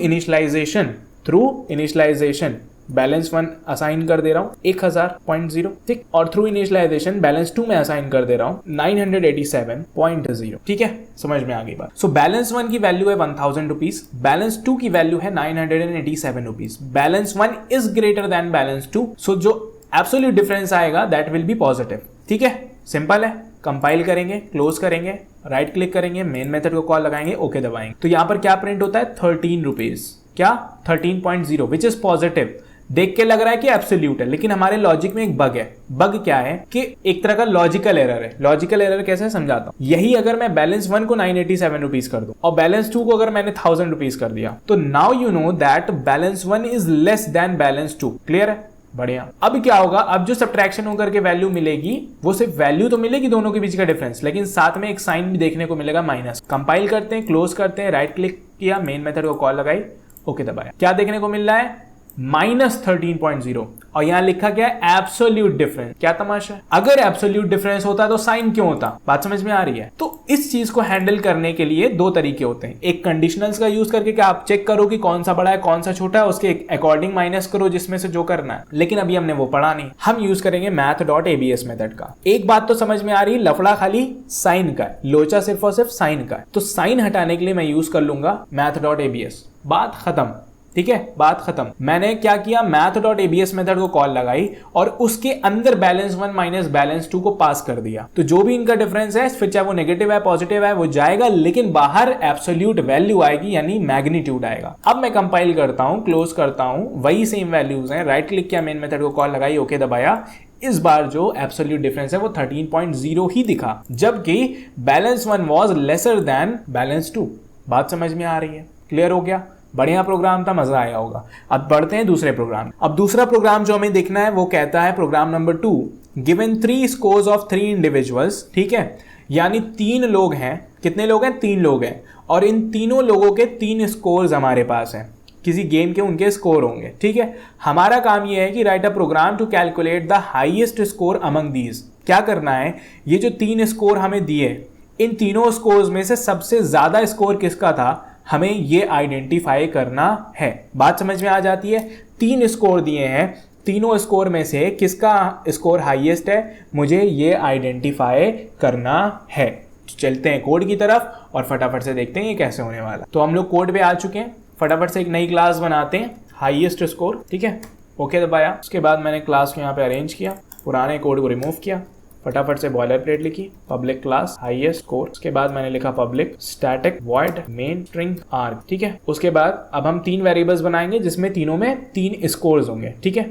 इनिशियलाइजेशन बैलेंस 1 असाइन कर दे रहा हूँ 1000.0, ठीक, और थ्रू इनिशियलाइजेशन बैलेंस 2 में असाइन कर दे रहा हूँ 987.0, ठीक है, समझ में आ गई बात। सो बैलेंस 1 की वैल्यू है 1000 रुपीज, बैलेंस 2 की वैल्यू है 987 rupees, balance 1 is greater than balance 2, सो जो एब्सोल्यूट डिफरेंस आएगा दैट विल बी पॉजिटिव, ठीक है, सिंपल है। कंपाइल करेंगे, क्लोज करेंगे, राइट क्लिक करेंगे, मेन मेथड को कॉल लगाएंगे, ओके दबाएंगे, तो यहाँ पर क्या प्रिंट होता है, 13 रुपीज, क्या 13.0, विच इज पॉजिटिव। देख के लग रहा है कि एब्सोल्यूट है, लेकिन हमारे लॉजिक में एक बग है। बग क्या है कि एक तरह का लॉजिकल एरर है। लॉजिकल एरर कैसे समझाता हूं, यही अगर मैं बैलेंस 1 को 987 रुपीज कर दूं और बैलेंस 2 को अगर मैंने 1000 रुपीज कर दिया, तो now you know that balance 1 is less than balance 2, clear है, बढ़िया। अब क्या होगा, अब जो सब्ट्रैक्शन होकर के वैल्यू मिलेगी वो सिर्फ वैल्यू तो मिलेगी दोनों के बीच का डिफरेंस, लेकिन साथ में एक साइन भी देखने को मिलेगा माइनस। कंपाइल करते हैं, क्लोज करते हैं, राइट क्लिक किया, मेन मेथड को कॉल लगाई, ओके दबाया, क्या देखने को मिल रहा है, -13.0, और यहां लिखा गया एब्सोल्यूट डिफरेंस। क्या तमाशा है, अगर एब्सोल्यूट डिफरेंस होता तो साइन क्यों होता, बात समझ में आ रही है। तो इस चीज को हैंडल करने के लिए दो तरीके होते हैं, एक कंडीशनल्स का यूज करके कि आप चेक करो कि कौन सा बड़ा है कौन सा छोटा है, उसके अकॉर्डिंग माइनस करो जिसमें से जो करना है, लेकिन अभी हमने वो पढ़ा नहीं। हम यूज करेंगे math.abs मेथड का। एक बात तो समझ में आ रही, लफड़ा खाली साइन का है, लोचा सिर्फ और सिर्फ साइन का है, तो साइन हटाने के लिए मैं यूज कर लूंगा math.abs, बात खत्म, ठीक है, बात खत्म। मैंने क्या किया, math.abs मेथड को कॉल लगाई और उसके अंदर बैलेंस 1 माइनस बैलेंस 2 को पास कर दिया, तो जो भी इनका डिफरेंस है, फिर चाहे वो नेगेटिव है पॉजिटिव है, वो जाएगा, लेकिन बाहर एब्सोल्यूट वैल्यू आएगी, यानी मैग्नीट्यूड आएगा। अब मैं कंपाइल करता हूं, क्लोज करता हूं, वही सेम वैल्यूज हैं, राइट क्लिक किया, मेन मेथड को कॉल लगाई, ओके दबाया, इस बार जो एब्सोल्यूट डिफरेंस है वो 13.0 ही दिखा, जबकि balance 1 was lesser than balance 2। बात समझ में आ रही है, क्लियर हो गया, बढ़िया प्रोग्राम था, मजा आया होगा। अब बढ़ते हैं दूसरे प्रोग्राम। अब दूसरा प्रोग्राम जो हमें देखना है वो कहता है program number 2, given 3 scores of 3 individuals, ठीक है, यानी 3 लोग हैं, कितने लोग हैं, 3 लोग हैं, और इन तीनों लोगों के 3 स्कोर्स हमारे पास हैं, किसी गेम के उनके स्कोर होंगे, ठीक है। हमारा काम यह है कि write a program to calculate the highest score among these. क्या करना है, ये जो 3 स्कोर हमें दिए, इन तीनों स्कोर्स में से सबसे ज्यादा स्कोर किसका था, हमें ये आइडेंटिफाई करना है। बात समझ में आ जाती है, 3 स्कोर दिए हैं, तीनों स्कोर में से किसका स्कोर हाईएस्ट है, मुझे ये आइडेंटिफाई करना है। तो चलते हैं कोड की तरफ और फटाफट से देखते हैं ये कैसे होने वाला। तो हम लोग कोड पे आ चुके हैं, फटाफट से एक नई क्लास बनाते हैं, हाईएस्ट स्कोर, ठीक है, ओके दबाया। उसके बाद मैंने क्लास को यहाँ पे अरेंज किया, पुराने कोड को रिमूव किया, फटाफट से बॉयलर प्लेट लिखी, पब्लिक क्लास हाईएस्ट स्कोर, उसके बाद मैंने लिखा public static void main string arg, ठीक है। उसके बाद अब हम 3 वेरिएबल्स बनाएंगे जिसमें तीनों में 3 स्कोर्स होंगे, ठीक है।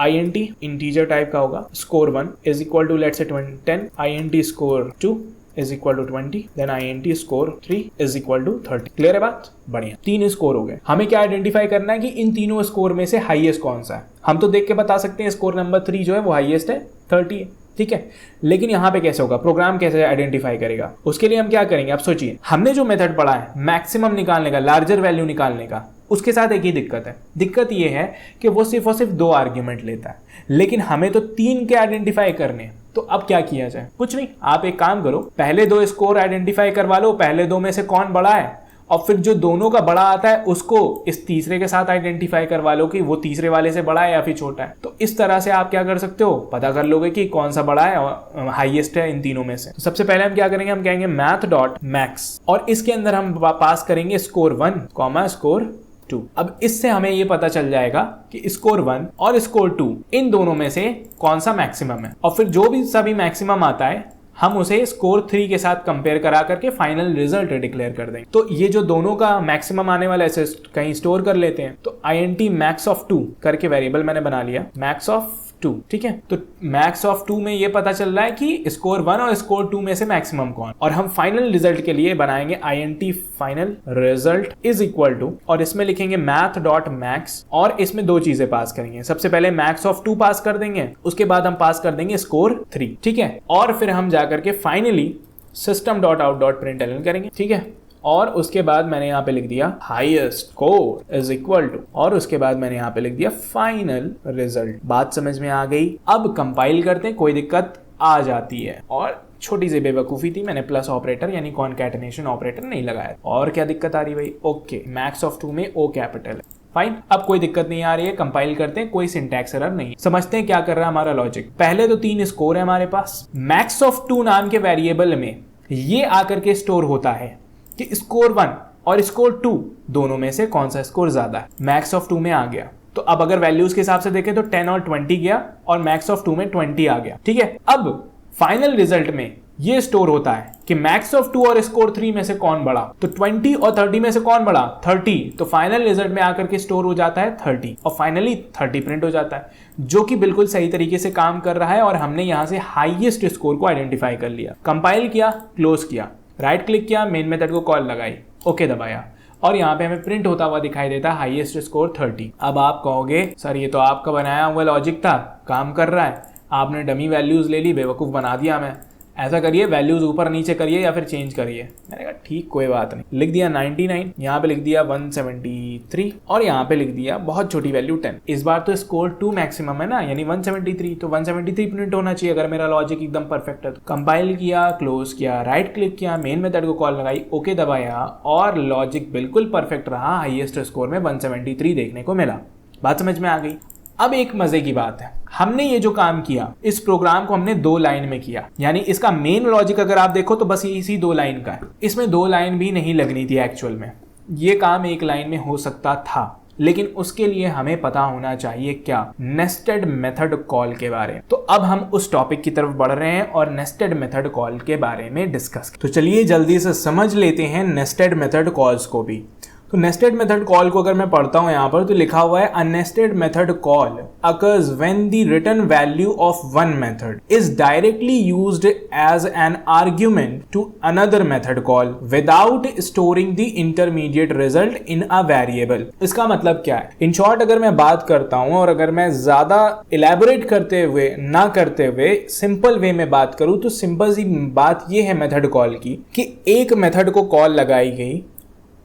int इंटीजर टाइप का होगा, score 1 is equal to let's say 10, int score 2 is equal to 20, then int score 3 is equal to 30। Clear है बात, बढ़िया, 3 स्कोर हो गए। हमें क्या आइडेंटिफाई करना है कि इन तीनों स्कोर में से हाईएस्ट कौन सा है। हम तो देख के बता सकते हैं स्कोर नंबर 3 जो है वो हाईएस्ट है, 30 है, ठीक है, लेकिन यहां पे कैसे होगा, प्रोग्राम कैसे आइडेंटिफाई करेगा, उसके लिए हम क्या करेंगे। अब सोचिए, हमने जो मेथड पढ़ा है मैक्सिमम निकालने का, लार्जर वैल्यू निकालने का, उसके साथ एक ही दिक्कत है। दिक्कत ये है कि वो सिर्फ और सिर्फ 2 आर्ग्यूमेंट लेता है, लेकिन हमें तो 3 के आइडेंटिफाई करने। तो अब क्या किया जाए, कुछ नहीं, आप एक काम करो, पहले 2 स्कोर आइडेंटिफाई करवा लो, पहले 2 में से कौन बड़ा है और फिर जो दोनों का बड़ा आता है उसको इस तीसरे के साथ आइडेंटिफाई करवा लो कि वो तीसरे वाले से बड़ा है या फिर छोटा है। तो इस तरह से आप क्या कर सकते हो, पता कर लोगे कि कौन सा बड़ा है और हाईएस्ट है इन तीनों में से। तो सबसे पहले हम क्या करेंगे, हम कहेंगे मैथ डॉट मैक्स और इसके अंदर हम पास करेंगे स्कोर 1 स्कोर 2। अब इससे हमें ये पता चल जाएगा कि स्कोर 1 और स्कोर 2 इन दोनों में से कौन सा मैक्सिमम है, और फिर जो भी सभी मैक्सिमम आता है हम उसे स्कोर 3 के साथ कंपेयर करा करके फाइनल रिजल्ट डिक्लेयर कर देंगे। तो ये जो दोनों का मैक्सिमम आने वाला है इसे कहीं स्टोर कर लेते हैं। तो int max of 2 करके वेरिएबल मैंने बना लिया max of 2, ठीक है। तो मैक्स ऑफ 2 में ये पता चल रहा है कि स्कोर 1 और स्कोर 2 में से मैक्सिमम कौन, और हम फाइनल रिजल्ट के लिए बनाएंगे int final result is equal to, और इसमें लिखेंगे मैथ डॉट मैक्स और इसमें दो चीजें पास करेंगे। सबसे पहले मैक्स ऑफ 2 पास कर देंगे, उसके बाद हम पास कर देंगे स्कोर 3, ठीक है। और फिर हम जाकर के finally system dot out dot println करेंगे, ठीक है। और उसके बाद मैंने यहाँ पे लिख दिया highest score is equal to, और उसके बाद मैंने यहाँ पे लिख दिया फाइनल रिजल्ट। बात समझ में आ गई। अब कंपाइल करते हैं, कोई दिक्कत आ जाती है, और छोटी सी बेवकूफी थी, मैंने प्लस ऑपरेटर यानी कॉनकैटिनेशन ऑपरेटर नहीं लगाया। और क्या दिक्कत आ रही भाई, ओके मैक्स ऑफ 2 में ओ कैपिटल है, फाइन। अब कोई दिक्कत नहीं आ रही है, कंपाइल करते हैं, कोई सिंटैक्स एरर नहीं। समझते हैं क्या कर रहा है हमारा लॉजिक। पहले तो 3 स्कोर है हमारे पास, मैक्स ऑफ 2 नाम के वेरिएबल में ये आकर के स्टोर होता है कि स्कोर 1 और स्कोर 2 दोनों में से कौन सा स्कोर ज्यादा है। मैक्स ऑफ 2 में आ गया, तो अब अगर वैल्यूज के हिसाब से देखें तो 10 और 20 गया और मैक्स ऑफ 2 में 20 आ गया, ठीक है। अब फाइनल रिजल्ट में ये स्टोर होता है कि मैक्स ऑफ 2 और स्कोर 3 में से कौन बड़ा, तो 20 और 30 में से कौन बड़ा, 30। तो फाइनल रिजल्ट में आकर के स्टोर हो जाता है 30 और फाइनली 30 प्रिंट हो जाता है, जो कि बिल्कुल सही तरीके से काम कर रहा है। और हमने यहां से हाईएस्ट स्कोर को आइडेंटिफाई कर लिया। कंपाइल किया, क्लोज किया, राइट क्लिक किया, मेन मेथड को कॉल लगाई, ओके दबाया, और यहाँ पे हमें प्रिंट होता हुआ दिखाई देता है हाईएस्ट स्कोर 30। अब आप कहोगे सर ये तो आपका बनाया हुआ लॉजिक था, काम कर रहा है, आपने डमी वैल्यूज ले ली, बेवकूफ़ बना दिया हमें। ऐसा करिए वैल्यूज ऊपर नीचे करिए या फिर चेंज करिए। मैंने कहा ठीक कोई बात नहीं, लिख दिया 99, यहाँ पे लिख दिया 173 और यहाँ पे लिख दिया बहुत छोटी वैल्यू 10। इस बार तो स्कोर 2 मैक्सिमम है ना, यानी 173, तो 173 प्रिंट होना चाहिए अगर मेरा लॉजिक एकदम परफेक्ट है। तो कंपाइल किया, क्लोज किया, राइट क्लिक किया, मेन मेथड को कॉल लगाई, ओके दबाया, और लॉजिक बिल्कुल परफेक्ट रहा। हाईएस्ट स्कोर में 173 देखने को मिला। बात समझ में आ गई। अब एक मजे की बात है, हमने ये जो काम किया इस प्रोग्राम को हमने 2 लाइन में किया, यानी इसका मेन लॉजिक अगर आप देखो तो बस इसी 2 लाइन का है। इसमें 2 लाइन भी नहीं लगनी थी एक्चुअल में, ये काम 1 लाइन में हो सकता था, लेकिन उसके लिए हमें पता होना चाहिए क्या, नेस्टेड मेथड कॉल के बारे में। तो अब हम उस टॉपिक की तरफ बढ़ रहे हैं और नेस्टेड मेथड कॉल के बारे में डिस्कस। तो चलिए जल्दी से समझ लेते हैं नेस्टेड मेथड कॉल्स को भी। तो नेस्टेड मेथड कॉल को अगर मैं पढ़ता हूं यहां पर तो लिखा हुआ है, a nested method call occurs when the written value of one method is directly used as an argument to another method call without storing the intermediate result in a variable। इसका मतलब क्या है, इन शॉर्ट अगर मैं बात करता हूं और अगर मैं ज्यादा इलेबोरेट करते हुए ना करते हुए सिंपल वे में बात करूं तो सिंपल सी बात यह है मेथड कॉल की कि एक मेथड को कॉल लगाई गई,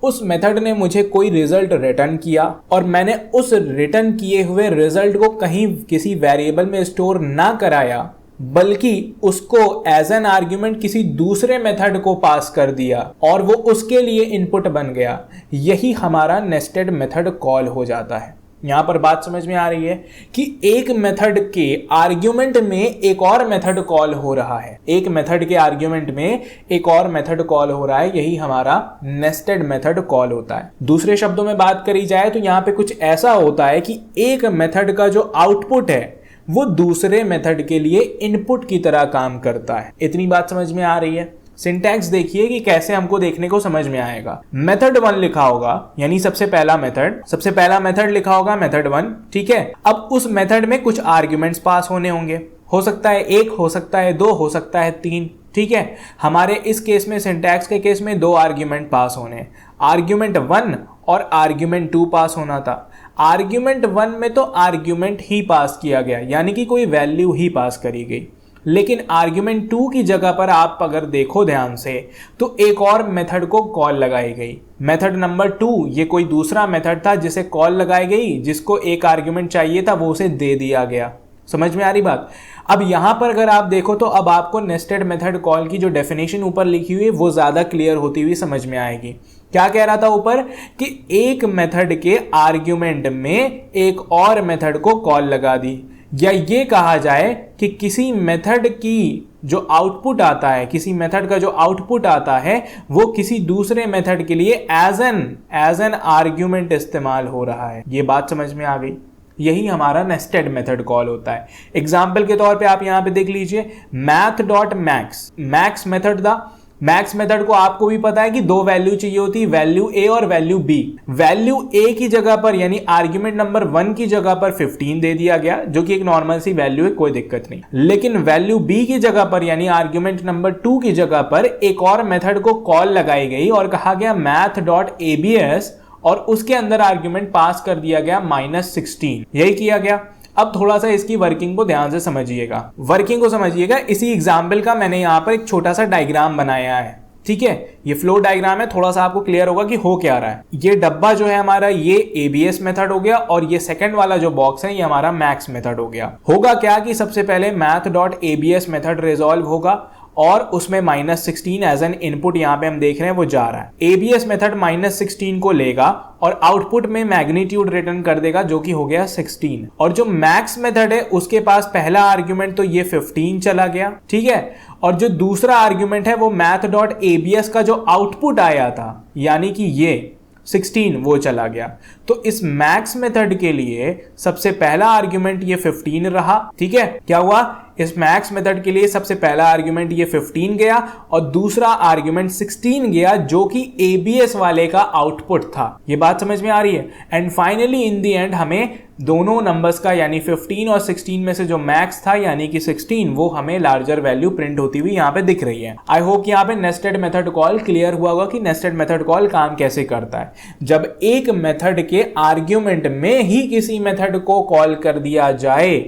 उस मेथड ने मुझे कोई रिजल्ट रिटर्न किया और मैंने उस रिटर्न किए हुए रिजल्ट को कहीं किसी वेरिएबल में स्टोर ना कराया, बल्कि उसको एज एन आर्ग्यूमेंट किसी दूसरे मेथड को पास कर दिया और वो उसके लिए इनपुट बन गया। यही हमारा नेस्टेड मेथड कॉल हो जाता है। यहां पर बात समझ में आ रही है कि एक मेथड के आर्ग्यूमेंट में एक और मेथड कॉल हो रहा है, एक मेथड के आर्ग्यूमेंट में एक और मेथड कॉल हो रहा है, यही हमारा नेस्टेड मेथड कॉल होता है। दूसरे शब्दों में बात करी जाए तो यहां पे कुछ ऐसा होता है कि एक मेथड का जो आउटपुट है वो दूसरे मेथड के लिए इनपुट की तरह काम करता है। इतनी बात समझ में आ रही है। सिंटैक्स देखिए कि कैसे हमको देखने को समझ में आएगा। मेथड 1 लिखा होगा, यानी सबसे पहला मेथड लिखा होगा मेथड 1, ठीक है। अब उस मेथड में कुछ आर्ग्यूमेंट्स पास होने होंगे, हो सकता है 1, हो सकता है 2, हो सकता है 3, ठीक है। हमारे इस केस में सिंटैक्स के केस में 2 आर्ग्यूमेंट पास होने, आर्ग्यूमेंट 1 और आर्ग्यूमेंट 2 पास होना था। आर्ग्यूमेंट 1 में तो आर्ग्यूमेंट ही पास किया गया, यानी कि कोई वैल्यू ही पास करी गई, लेकिन आर्ग्यूमेंट 2 की जगह पर आप अगर देखो ध्यान से तो एक और मेथड को कॉल लगाई गई, मेथड नंबर 2। ये कोई दूसरा मेथड था जिसे कॉल लगाई गई, जिसको एक आर्ग्यूमेंट चाहिए था वो उसे दे दिया गया। समझ में आ रही बात। अब यहां पर अगर आप देखो तो अब आपको नेस्टेड मेथड कॉल की जो डेफिनेशन ऊपर लिखी हुई है वो ज्यादा क्लियर होती हुई समझ में आएगी। क्या कह रहा था ऊपर कि एक मेथड के आर्ग्यूमेंट में एक और मेथड को कॉल लगा दी, या ये कहा जाए कि किसी मेथड की जो आउटपुट आता है, किसी मेथड का जो आउटपुट आता है वो किसी दूसरे मेथड के लिए एज एन आर्ग्यूमेंट इस्तेमाल हो रहा है। ये बात समझ में आ गई। यही हमारा नेस्टेड मेथड कॉल होता है। एग्जाम्पल के तौर पे आप यहां पे देख लीजिए, math.max, मैक्स मेथड था। मैक्स मेथड को आपको भी पता है कि दो वैल्यू चाहिए होती है, वैल्यू ए और वैल्यू बी। वैल्यू ए की जगह पर यानी आर्ग्यूमेंट नंबर 1 की जगह पर 15 दे दिया गया, जो कि एक नॉर्मल सी वैल्यू है, कोई दिक्कत नहीं। लेकिन वैल्यू बी की जगह पर यानी आर्ग्यूमेंट नंबर 2 की जगह पर एक और मेथड को कॉल लगाई गई और कहा गया math.abs, और उसके अंदर आर्ग्यूमेंट पास कर दिया गया -16। यही किया गया। अब थोड़ा सा इसकी वर्किंग को ध्यान से समझिएगा, इसी एग्जाम्पल का मैंने यहां पर एक छोटा सा डायग्राम बनाया है, ठीक है। ये फ्लो डायग्राम है, थोड़ा सा आपको क्लियर होगा कि हो क्या रहा है। ये डब्बा जो है हमारा, ये एबीएस मेथड हो गया, और ये सेकंड वाला जो बॉक्स है ये हमारा मैक्स मेथड हो गया। होगा क्या कि सबसे पहले math.abs मेथड रिजॉल्व होगा और उसमें -16 एज एन इनपुट यहां पे हम देख रहे हैं वो जा रहा है। एबीएस मेथड -16 को लेगा और आउटपुट में मैग्नीट्यूड रिटर्न कर देगा, जो कि हो गया 16। और जो मैक्स मेथड है उसके पास पहला आर्ग्यूमेंट तो ये 15 चला गया, ठीक है, और जो दूसरा आर्ग्यूमेंट है वो math.abs का जो आउटपुट आया था यानी कि ये 16 वो चला गया। तो इस मैक्स मेथड के लिए सबसे पहला आर्ग्यूमेंट ये 15 रहा, ठीक है। क्या हुआ, इस मैक्स मेथड के लिए सबसे पहला आर्ग्यूमेंट ये 15 गया और दूसरा आर्ग्यूमेंट 16 गया, जो कि एबीएस वाले का आउटपुट था। ये बात समझ में आ रही है। And finally in the end हमें दोनों नंबर्स का यानी 15 और 16 में से जो मैक्स था यानी कि 16 वो हमें लार्जर वैल्यू प्रिंट होती हुई यहाँ पे दिख रही है। आई होप यहाँ पे नेस्टेड मेथड कॉल क्लियर हुआ होगा कि नेस्टेड मेथड कॉल काम कैसे करता है। जब एक मेथड के आर्ग्यूमेंट में ही किसी मेथड को कॉल कर दिया जाए,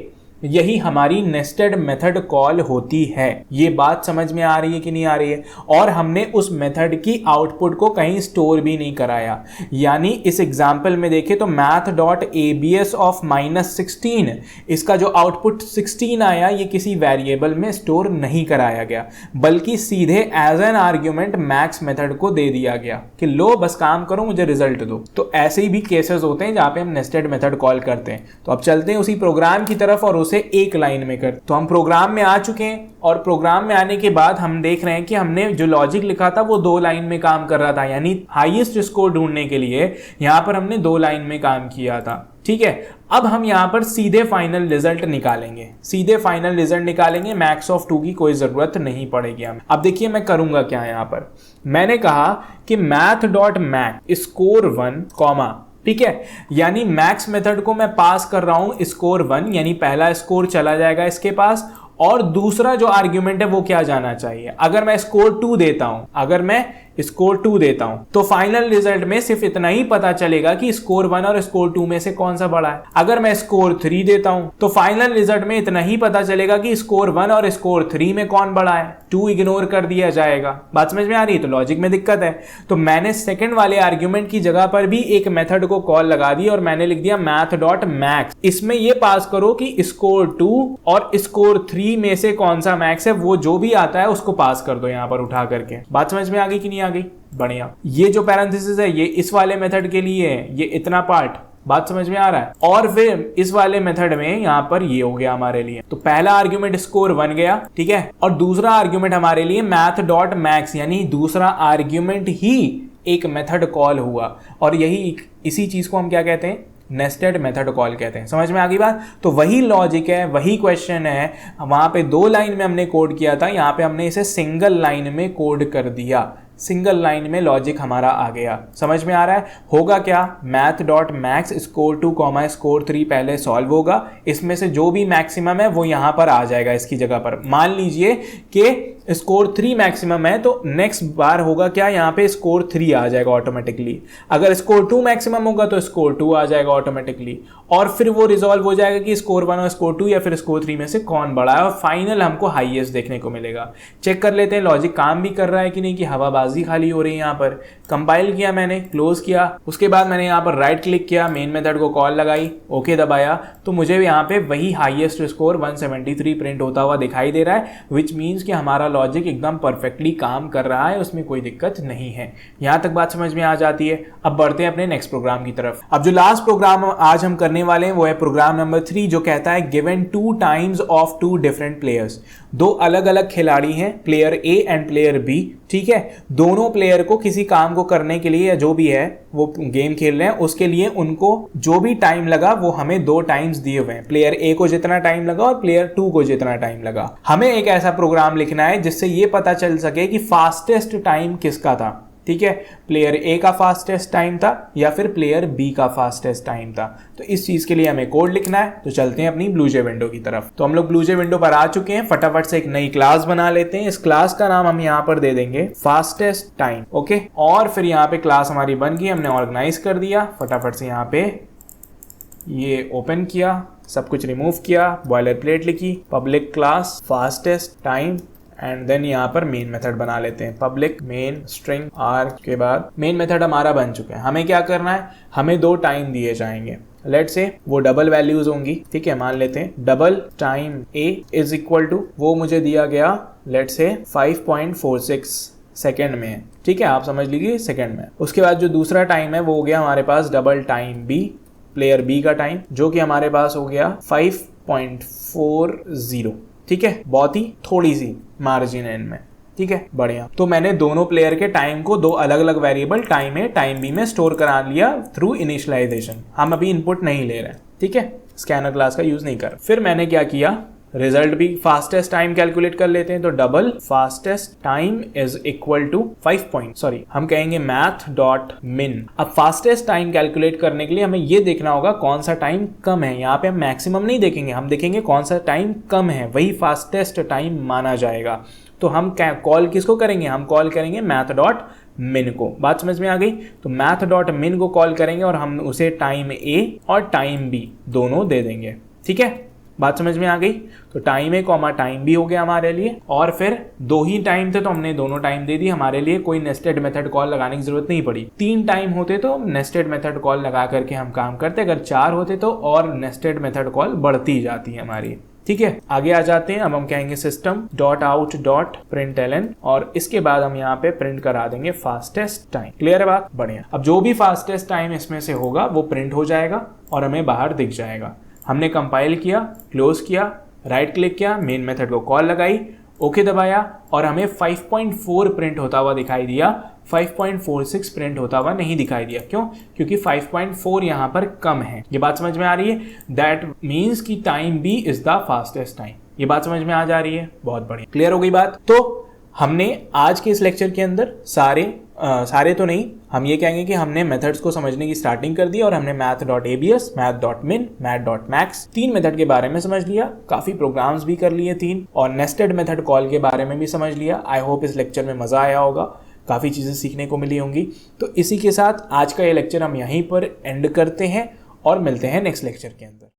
यही हमारी नेस्टेड मेथड कॉल होती है। ये बात समझ में आ रही है कि नहीं आ रही है। और हमने उस मेथड की आउटपुट को कहीं स्टोर भी नहीं कराया, यानी इस एग्जांपल में देखें तो math.abs ऑफ -16, इसका जो आउटपुट 16 आया ये किसी वेरिएबल में स्टोर नहीं कराया गया, बल्कि सीधे as an argument max method को दे दिया गया कि लो बस काम करो, मुझे रिजल्ट दो। तो ऐसे ही भी केसेस होते हैं जहां पे हम नेस्टेड मेथड कॉल करते हैं। तो अब चलते हैं उसी प्रोग्राम की तरफ और एक लाइन में कर। तो हम प्रोग्राम में आ चुके हैं और प्रोग्राम में आने के बाद हम देख रहे हैं कि हमने जो लॉजिक लिखा था वो 2 लाइन में काम कर रहा था, यानी हाईएस्ट स्कोर ढूंढने के लिए यहां पर हमने 2 लाइन में काम किया था, ठीक है। अब हम यहां पर सीधे फाइनल रिजल्ट निकालेंगे, मैक्स ऑफ 2 की कोई जरूरत नहीं पड़ेगी हमें। अब देखिए मैं करूंगा क्या, यहां पर मैंने कहा कि math.max स्कोर 1 कॉमा, ठीक है, यानी मैक्स मेथड को मैं पास कर रहा हूं स्कोर 1, यानी पहला स्कोर चला जाएगा इसके पास, और दूसरा जो आर्ग्यूमेंट है वो क्या जाना चाहिए। अगर मैं स्कोर 2 देता हूं तो फाइनल रिजल्ट में सिर्फ इतना ही पता चलेगा कि स्कोर 1 और स्कोर 2 में से कौन सा बड़ा है। अगर मैं स्कोर 3 देता हूं तो फाइनल रिजल्ट में इतना ही पता चलेगा कि स्कोर 1 और स्कोर 3 में कौन बड़ा है, 2 इग्नोर कर दिया जाएगा। बात समझ में आ रही है। तो लॉजिक में दिक्कत है, तो मैंने सेकंड वाले आर्ग्यूमेंट की जगह पर भी एक मेथड को कॉल लगा दी और मैंने लिख दिया math.max। इसमें ये पास करो कि स्कोर 2 और स्कोर 3 में से कौन सा मैक्स है, वो जो भी आता है उसको पास कर दो यहां पर उठा करके। बात समझ में आ गई कि नहीं आ गई? बढ़िया। ये जो पैरेंथेसिस है ये इस वाले मेथड के लिए है, ये इतना पार्ट, बात समझ में आ रहा है। और फिर इस वाले मेथड में यहां पर ये हो गया हमारे लिए। तो पहला आर्ग्यूमेंट स्कोर 1 गया, ठीक है, और दूसरा आर्ग्यूमेंट हमारे लिए math.max, यानी दूसरा आर्ग्यूमेंट ही एक मेथड कॉल हुआ। और यही इसी चीज को हम क्या कहते हैं, नेस्टेड मेथड कॉल कहते हैं। समझ में आ गई बात। तो वही लॉजिक है, वही क्वेश्चन है। वहां पे 2 लाइन में हमने कोड किया था, यहां पे हमने इसे सिंगल लाइन में कोड कर दिया। सिंगल लाइन में लॉजिक हमारा आ गया। समझ में आ रहा है। होगा क्या, math.max स्कोर 2 कॉमा स्कोर 3 पहले सॉल्व होगा, इसमें से जो भी मैक्सिमम है वो यहां पर आ जाएगा इसकी जगह पर। मान लीजिए कि स्कोर 3 मैक्सिमम है तो नेक्स्ट बार होगा क्या, यहाँ पे स्कोर 3 आ जाएगा ऑटोमेटिकली। अगर स्कोर 2 मैक्सिमम होगा तो स्कोर 2 आ जाएगा ऑटोमेटिकली, और फिर वो रिजॉल्व हो जाएगा कि स्कोर 1 और स्कोर 2 या फिर स्कोर 3 में से कौन बड़ा है, और फाइनल हमको हाईएस्ट देखने को मिलेगा। चेक कर लेते हैं लॉजिक काम भी कर रहा है कि नहीं, कि हवाबाजी खाली हो रही है। यहाँ पर कंपाइल किया मैंने, क्लोज किया, उसके बाद मैंने यहाँ पर राइट क्लिक किया, मेन मेथड को कॉल लगाई, ओके दबाया, तो मुझे यहाँ पे वही हाईएस्ट स्कोर 173 प्रिंट होता हुआ दिखाई दे रहा है, विच मीन्स कि हमारा लॉजिक एकदम परफेक्टली काम कर रहा है, उसमें कोई दिक्कत नहीं है। यहाँ तक बात समझ में आ जाती है। अब बढ़ते हैं अपने नेक्स्ट प्रोग्राम की तरफ। अब जो लास्ट प्रोग्राम आज हम करने वाले हैं वो है प्रोग्राम नंबर 3, जो कहता है given 2 times of 2 different players. दो अलग अलग खिलाड़ी हैं, player A and player B, ठीक है। दोनों प्लेयर को किसी काम को करने के लिए, या जो भी है वो गेम खेल रहे हैं, उसके लिए उनको जो भी टाइम लगा वो हमें 2 टाइम्स दिए हुए हैं। प्लेयर ए को जितना टाइम लगा और प्लेयर 2 को जितना टाइम लगा। हमें एक ऐसा प्रोग्राम लिखना है जिससे ये पता चल सके कि फास्टेस्ट टाइम किसका था, ठीक है। प्लेयर ए का फास्टेस्ट टाइम था या फिर प्लेयर बी का फास्टेस्ट टाइम था। तो इस चीज के लिए हमें कोड लिखना है। तो चलते हैं अपनी ब्लूजे विंडो की तरफ। तो हम लोग ब्लूजे विंडो पर आ चुके हैं। फटाफट से एक नई क्लास बना लेते हैं। इस क्लास का नाम हम यहाँ पर दे देंगे फास्टेस्ट टाइम, ओके। और फिर यहाँ पे क्लास हमारी बन गई, हमने ऑर्गेनाइज कर दिया। फटाफट से यहाँ पे ये ओपन किया, सब कुछ रिमूव किया, बॉयलर प्लेट लिखी, public class fastest time, and then यहाँ पर मेन मेथड बना लेते हैं, पब्लिक मेन स्ट्रिंग आर के बाद मेन मेथड हमारा बन चुका है। हमें क्या करना है, हमें 2 टाइम दिए जाएंगे। लेट से वो डबल वैल्यूज होंगी, ठीक है। मान लेते हैं double time A is equal to, वो मुझे दिया गया लेट से 5.46 सेकेंड में है, ठीक है। आप समझ लीजिए सेकेंड में। उसके बाद जो दूसरा टाइम है वो हो गया हमारे पास double time B, player B का टाइम, जो कि हमारे पास हो गया 5.40, ठीक है। बहुत ही थोड़ी सी मार्जिन है इनमें, ठीक है, बढ़िया। तो मैंने दोनों प्लेयर के टाइम को 2 अलग अलग variable time A time B में स्टोर करा लिया थ्रू इनिशियलाइजेशन। हम अभी इनपुट नहीं ले रहे हैं, ठीक है, स्कैनर क्लास का यूज नहीं कर। फिर मैंने क्या किया, रिजल्ट भी फास्टेस्ट टाइम कैलकुलेट कर लेते हैं। तो double fastest time is equal to हम कहेंगे मैथ डॉट मिन। अब फास्टेस्ट टाइम कैलकुलेट करने के लिए हमें ये देखना होगा कौन सा टाइम कम है। यहाँ पे हम मैक्सिमम नहीं देखेंगे, हम देखेंगे कौन सा टाइम कम है, वही फास्टेस्ट टाइम माना जाएगा। तो हम कॉल किसको करेंगे, हम कॉल करेंगे मैथ डॉट मिन को। बात समझ में आ गई। तो मैथ डॉट मिन को कॉल करेंगे और हम उसे टाइम ए और टाइम बी दोनों दे देंगे, ठीक है। बात समझ में आ गई। तो टाइम ए कॉमा टाइम बी हो गया हमारे लिए। और फिर 2 ही टाइम थे तो हमने दोनों टाइम दे दी। हमारे लिए कोई नेस्टेड मेथड कॉल लगाने की जरूरत नहीं पड़ी। 3 टाइम होते तो नेस्टेड मेथड कॉल लगा करके हम काम करते, अगर 4 होते तो और नेस्टेड मेथड कॉल बढ़ती जाती है हमारी, ठीक है। आगे आ जाते हैं। अब हम कहेंगे system dot out dot println, और इसके बाद हम यहाँ पे प्रिंट करा देंगे फास्टेस्ट टाइम। क्लियर है बात, बढ़िया। अब जो भी फास्टेस्ट टाइम इसमें से होगा वो प्रिंट हो जाएगा और हमें बाहर दिख जाएगा। हमने कंपाइल किया, क्लोज किया, राइट क्लिक किया, मेन मेथड को कॉल लगाई, ओके दबाया, और हमें 5.4 प्रिंट होता हुआ दिखाई दिया। 5.46 प्रिंट होता हुआ नहीं दिखाई दिया। क्यों? क्योंकि 5.4 यहाँ पर कम है। ये बात समझ में आ रही है। दैट मीन्स कि time B is the fastest time. ये बात समझ में आ जा रही है, बहुत बढ़िया। क्लियर हो गई बात। तो हमने आज के इस लेक्चर के अंदर सारे तो नहीं, हम ये कहेंगे कि हमने मेथड्स को समझने की स्टार्टिंग कर दी और हमने math.abs, math.min, math.max 3 मेथड के बारे में समझ लिया। काफी प्रोग्राम्स भी कर लिए 3, और नेस्टेड मेथड कॉल के बारे में भी समझ लिया। आई होप इस लेक्चर में मजा आया होगा, काफी चीजें सीखने को मिली होंगी। तो इसी के साथ आज का ये लेक्चर हम यहीं पर एंड करते हैं और मिलते हैं नेक्स्ट लेक्चर के अंदर।